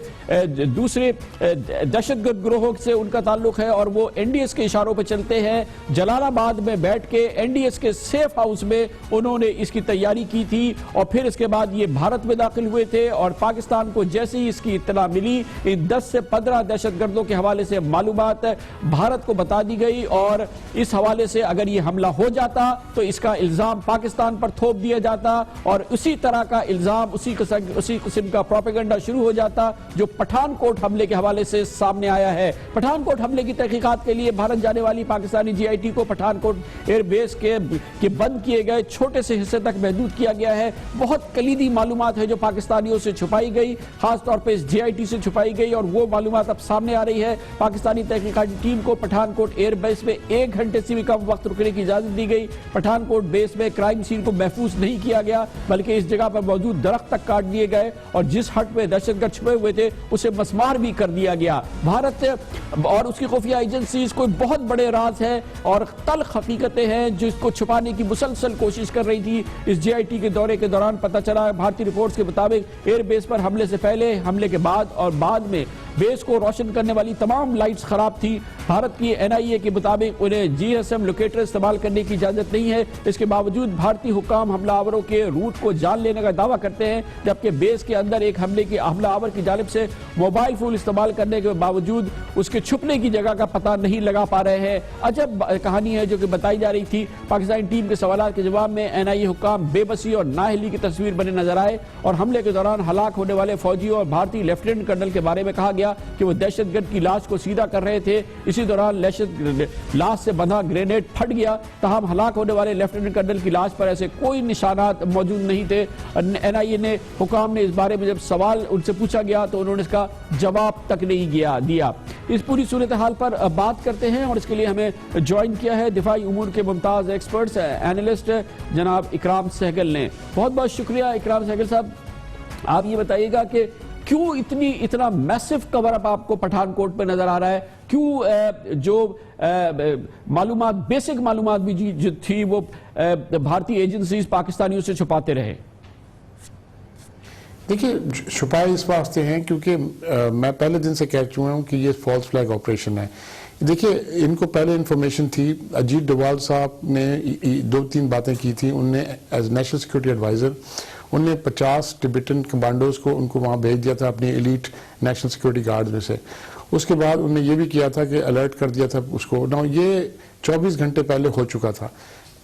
دوسرے دہشت گرد گروہوں سے ان کا تعلق ہے اور وہ NDS کے اشاروں پہ چلتے ہیں, جلال آباد میں بیٹھ کے NDS کے سیف ہاؤس میں انہوں نے اس کی تیاری کی تھی. اور پھر اس کے بعد یہ بھارت میں داخل ہوئے تھے, اور پاکستان کو جیسے ہی اس کی اطلاع ملی, ان 10 سے 15 دہشت گردوں کے حوالے سے معلومات بھارت کو بتا دی گئی, اور اس حوالے سے اگر یہ حملہ ہو جاتا تو اس کا الزام پاکستان پر تھوپ دیا جاتا, اور اسی طرح کا الزام, اسی قسم کا پروپیگنڈا شروع ہو جاتا جو پٹھان کوٹ حملے کے حوالے سے سامنے آیا ہے. پٹھان کوٹ حملے کی تحقیقات تحقیقات کے لیے بھارت جانے والی پاکستانی GIT کو پٹھانکوٹ ایئر بیس کے بند کیے گئے چھوٹے سے حصے تک محدود کیا گیا ہے. بہت کلیدی معلومات ہے جو پاکستانیوں سے چھپائی گئی, خاص طور پہ اس GIT سے چھپائی گئی, اور وہ معلومات اب سامنے آ رہی ہے. پاکستانی تحقیقاتی ٹیم کو پٹھانکوٹ ایئر بیس میں 1 گھنٹے سے بھی کم وقت رکنے کی اجازت دی گئی. پٹھانکوٹ بیس میں کرائم سین کو محفوظ نہیں کیا گیا بلکہ اس جگہ پر موجود درخت تک کاٹ دیے گئے, اور جس ہٹ میں دہشت گرد چھپے ہوئے تھے اسے مسمار بھی کر دیا گیا. بھارت اور اس کی خفیہ ایجنسیز کوئی بہت بڑے راز ہیں اور تلخ حقیقتیں ہیں جس کو چھپانے کی مسلسل کوشش کر رہی تھی. اس GIT کے دورے کے دوران پتہ چلا بھارتی رپورٹس کے مطابق ایئر بیس پر حملے سے پہلے, حملے کے بعد اور بعد میں بیس کو روشن کرنے والی تمام لائٹس خراب تھی. بھارت کی NIA کے مطابق انہیں GSM لوکیٹر استعمال کرنے کی اجازت نہیں ہے. اس کے باوجود بھارتی حکام حملہ آوروں کے روٹ کو جان لینے کا دعویٰ کرتے ہیں, جبکہ بیس کے اندر ایک حملہ آور کی جانب سے موبائل فون استعمال کرنے کے باوجود اس کے چھپنے کی جگہ کا پتہ نہیں لگا پا رہے ہیں. عجب کہانی ہے جو کہ بتائی جا رہی تھی. پاکستانی ٹیم کے سوالات کے جواب میں NIA حکام بے بسی اور نااہلی کی تصویر بنے نظر آئے, اور حملے کے دوران ہلاک ہونے والے فوجیوں اور بھارتی لیفٹیننٹ کرنل کے بارے میں کہا گیا کہ وہ دہشت گرد کی لاش کو سیدھا کر رہے تھے. اسی دوران لاش سے بندھا گرینیڈ پھٹ گیا. تاہم ہلاک ہونے والے لیفٹیننٹ کرنل کی لاش پر ایسے کوئی نشانات موجود نہیں تھے. NIA نے حکام نے اس بارے میں جب سوال ان سے پوچھا گیا تو انہوں نے اس کا جواب تک نہیں دیا. اس پوری صورتحال پر بات کرتے ہیں, اور اس کے لیے ہمیں جوائن کیا ہے دفاعی امور کے ممتاز ایکسپرٹس اینالسٹ جناب اکرام سہگل نے. بہت بہت شکریہ اکرام سہگل صاحب. آپ یہ بتائیے گا کہ کیوں اتنا میسو کور اپ آپ کو پٹھانکوٹ پہ نظر آ رہا ہے؟ کیوں جو معلومات, بیسک معلومات بھی جو تھی وہ بھارتی ایجنسیز پاکستانیوں سے چھپاتے رہے؟ دیکھیے, چھپائے اس واسطے ہیں کیونکہ میں پہلے دن سے کہہ چکا ہوں کہ یہ فالس فلیگ آپریشن ہے. دیکھیے, ان کو پہلے انفارمیشن تھی. اجیت ڈوبھال صاحب نے 2-3 باتیں کی تھی. انہوں نے ایز نیشنل سیکورٹی ایڈوائزر انہوں نے 50 ٹبیٹن کمانڈوز کو ان کو وہاں بھیج دیا تھا اپنی ایلیٹ نیشنل سیکورٹی گارڈ میں سے. اس کے بعد انہوں نے یہ بھی کیا تھا کہ الرٹ کر دیا تھا اس کو. نا یہ 24 گھنٹے پہلے ہو چکا تھا.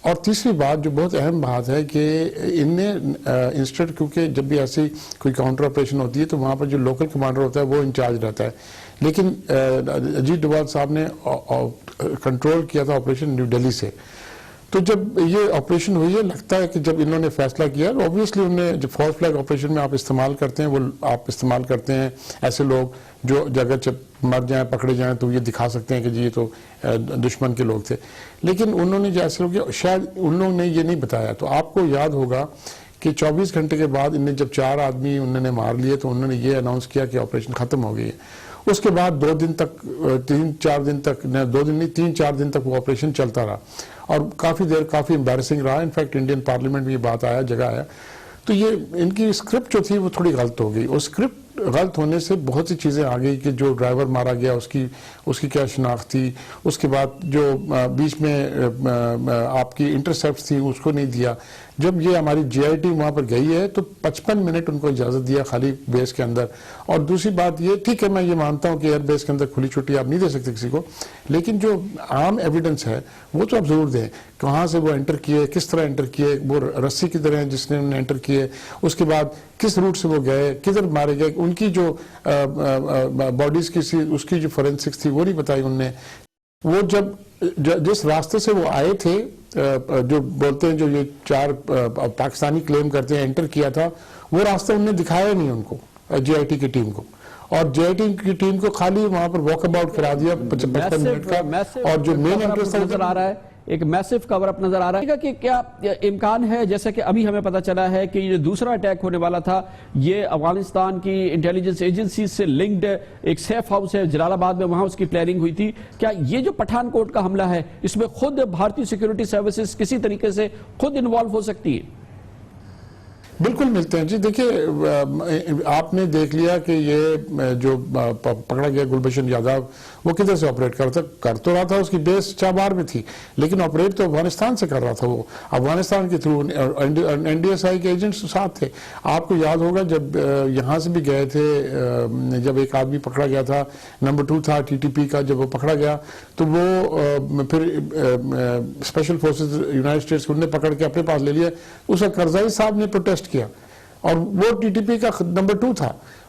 اور تیسری بات جو بہت اہم بات ہے کہ ان نے انسٹیٹ, کیونکہ جب بھی ایسی کوئی کاؤنٹر آپریشن ہوتی ہے تو وہاں پر جو لوکل کمانڈر ہوتا ہے وہ انچارج رہتا ہے, لیکن اجیت ڈوبھال صاحب نے کنٹرول کیا تھا آپریشن نیو دہلی سے. تو جب یہ آپریشن ہوئی ہے, لگتا ہے کہ جب انہوں نے فیصلہ کیا, اوبویسلی انہوں نے جو فالس فلیگ آپریشن میں آپ استعمال کرتے ہیں وہ آپ استعمال کرتے ہیں ایسے لوگ جو اگر جب مر جائیں پکڑے جائیں تو یہ دکھا سکتے ہیں کہ جی یہ تو دشمن کے لوگ تھے. لیکن انہوں نے جیسے لوگ شاید ان لوگوں نے یہ نہیں بتایا. تو آپ کو یاد ہوگا کہ 24 گھنٹے کے بعد انہیں جب 4 آدمی انہوں نے مار لیے تو انہوں نے یہ اناؤنس کیا کہ آپریشن ختم ہو گئی ہے. اس کے بعد 2 دن تک 3-4 دن تک 2 دن نہیں 3-4 دن تک وہ آپریشن چلتا رہا, اور کافی دیر کافی امبیرسنگ رہا. انفیکٹ انڈین پارلیمنٹ میں یہ بات جگہ آیا. تو یہ ان کی اسکرپٹ جو تھی وہ تھوڑی غلط ہو گئی. اور اسکرپٹ غلط ہونے سے بہت سی چیزیں آ گئی کہ جو ڈرائیور مارا گیا اس کی کیا شناخت تھی, اس کے بعد جو بیچ میں آپ کی انٹرسیپٹس تھی اس کو نہیں دیا. جب یہ ہماری GIT وہاں پر گئی ہے تو 55 منٹ ان کو اجازت دیا خالی بیس کے اندر. اور دوسری بات یہ, ٹھیک ہے میں یہ مانتا ہوں کہ ایئر بیس کے اندر کھلی چھٹی آپ نہیں دے سکتے کسی کو, لیکن جو عام ایویڈنس ہے وہ تو آپ ضرور دیں. کہاں سے وہ انٹر کیے, کس طرح انٹر کیے, وہ رسی کی طرح جس نے انہیں انٹر کیے, اس کے بعد کس روٹ سے وہ گئے, کدھر مارے گئے, ان کی جو باڈیز کی اس کی جو فورینسکس تھی وہ نہیں بتائی انہوں نے. وہ جس راستے سے وہ آئے تھے, جو بولتے ہیں جو یہ 4 پاکستانی کلیم کرتے ہیں انٹر کیا تھا, وہ راستہ انہوں نے دکھایا نہیں ان کو GIT کی ٹیم کو, اور GIT کی ٹیم کو خالی وہاں پر واک اباؤٹ کرا دیا 55 منٹ کا. اور جو مین انٹرسٹ نظر آ رہا ہے, ایک میسو کور اپ نظر آ رہا ہے کہ کیا امکان ہے, جیسا کہ ابھی ہمیں پتا چلا ہے کہ یہ دوسرا اٹیک ہونے والا تھا یہ افغانستان کی انٹیلیجنس ایجنسی سے لنکڈ ایک سیف ہاؤس ہے جلال آباد میں, وہاں اس کی پلاننگ ہوئی تھی. کیا یہ جو پٹھانکوٹ کا حملہ ہے اس میں خود بھارتی سیکیورٹی سروسز کسی طریقے سے خود انوالو ہو سکتی ہے؟ بالکل ملتے ہیں جی. دیکھیے, آپ نے دیکھ لیا کہ یہ جو پکڑا گیا گلبشن یادو وہ کدھر سے آپریٹ کر تو رہا تھا, اس کی بیس چابہار میں تھی, لیکن آپریٹ تو افغانستان سے کر رہا تھا. وہ افغانستان کے تھرو NDSI کے ایجنٹس ساتھ تھے. آپ کو یاد ہوگا جب یہاں سے بھی گئے تھے, جب ایک آدمی پکڑا گیا تھا, نمبر 2 تھا TTP کا, جب وہ پکڑا گیا تو وہ پھر اسپیشل فورسز یونائٹڈ اسٹیٹس کو انہوں نے پکڑ کے اپنے پاس لے لیا. اس کا کرزائی صاحب نے پروٹیسٹ کیا, اور وہ TTP کا نمبر 2 تھا.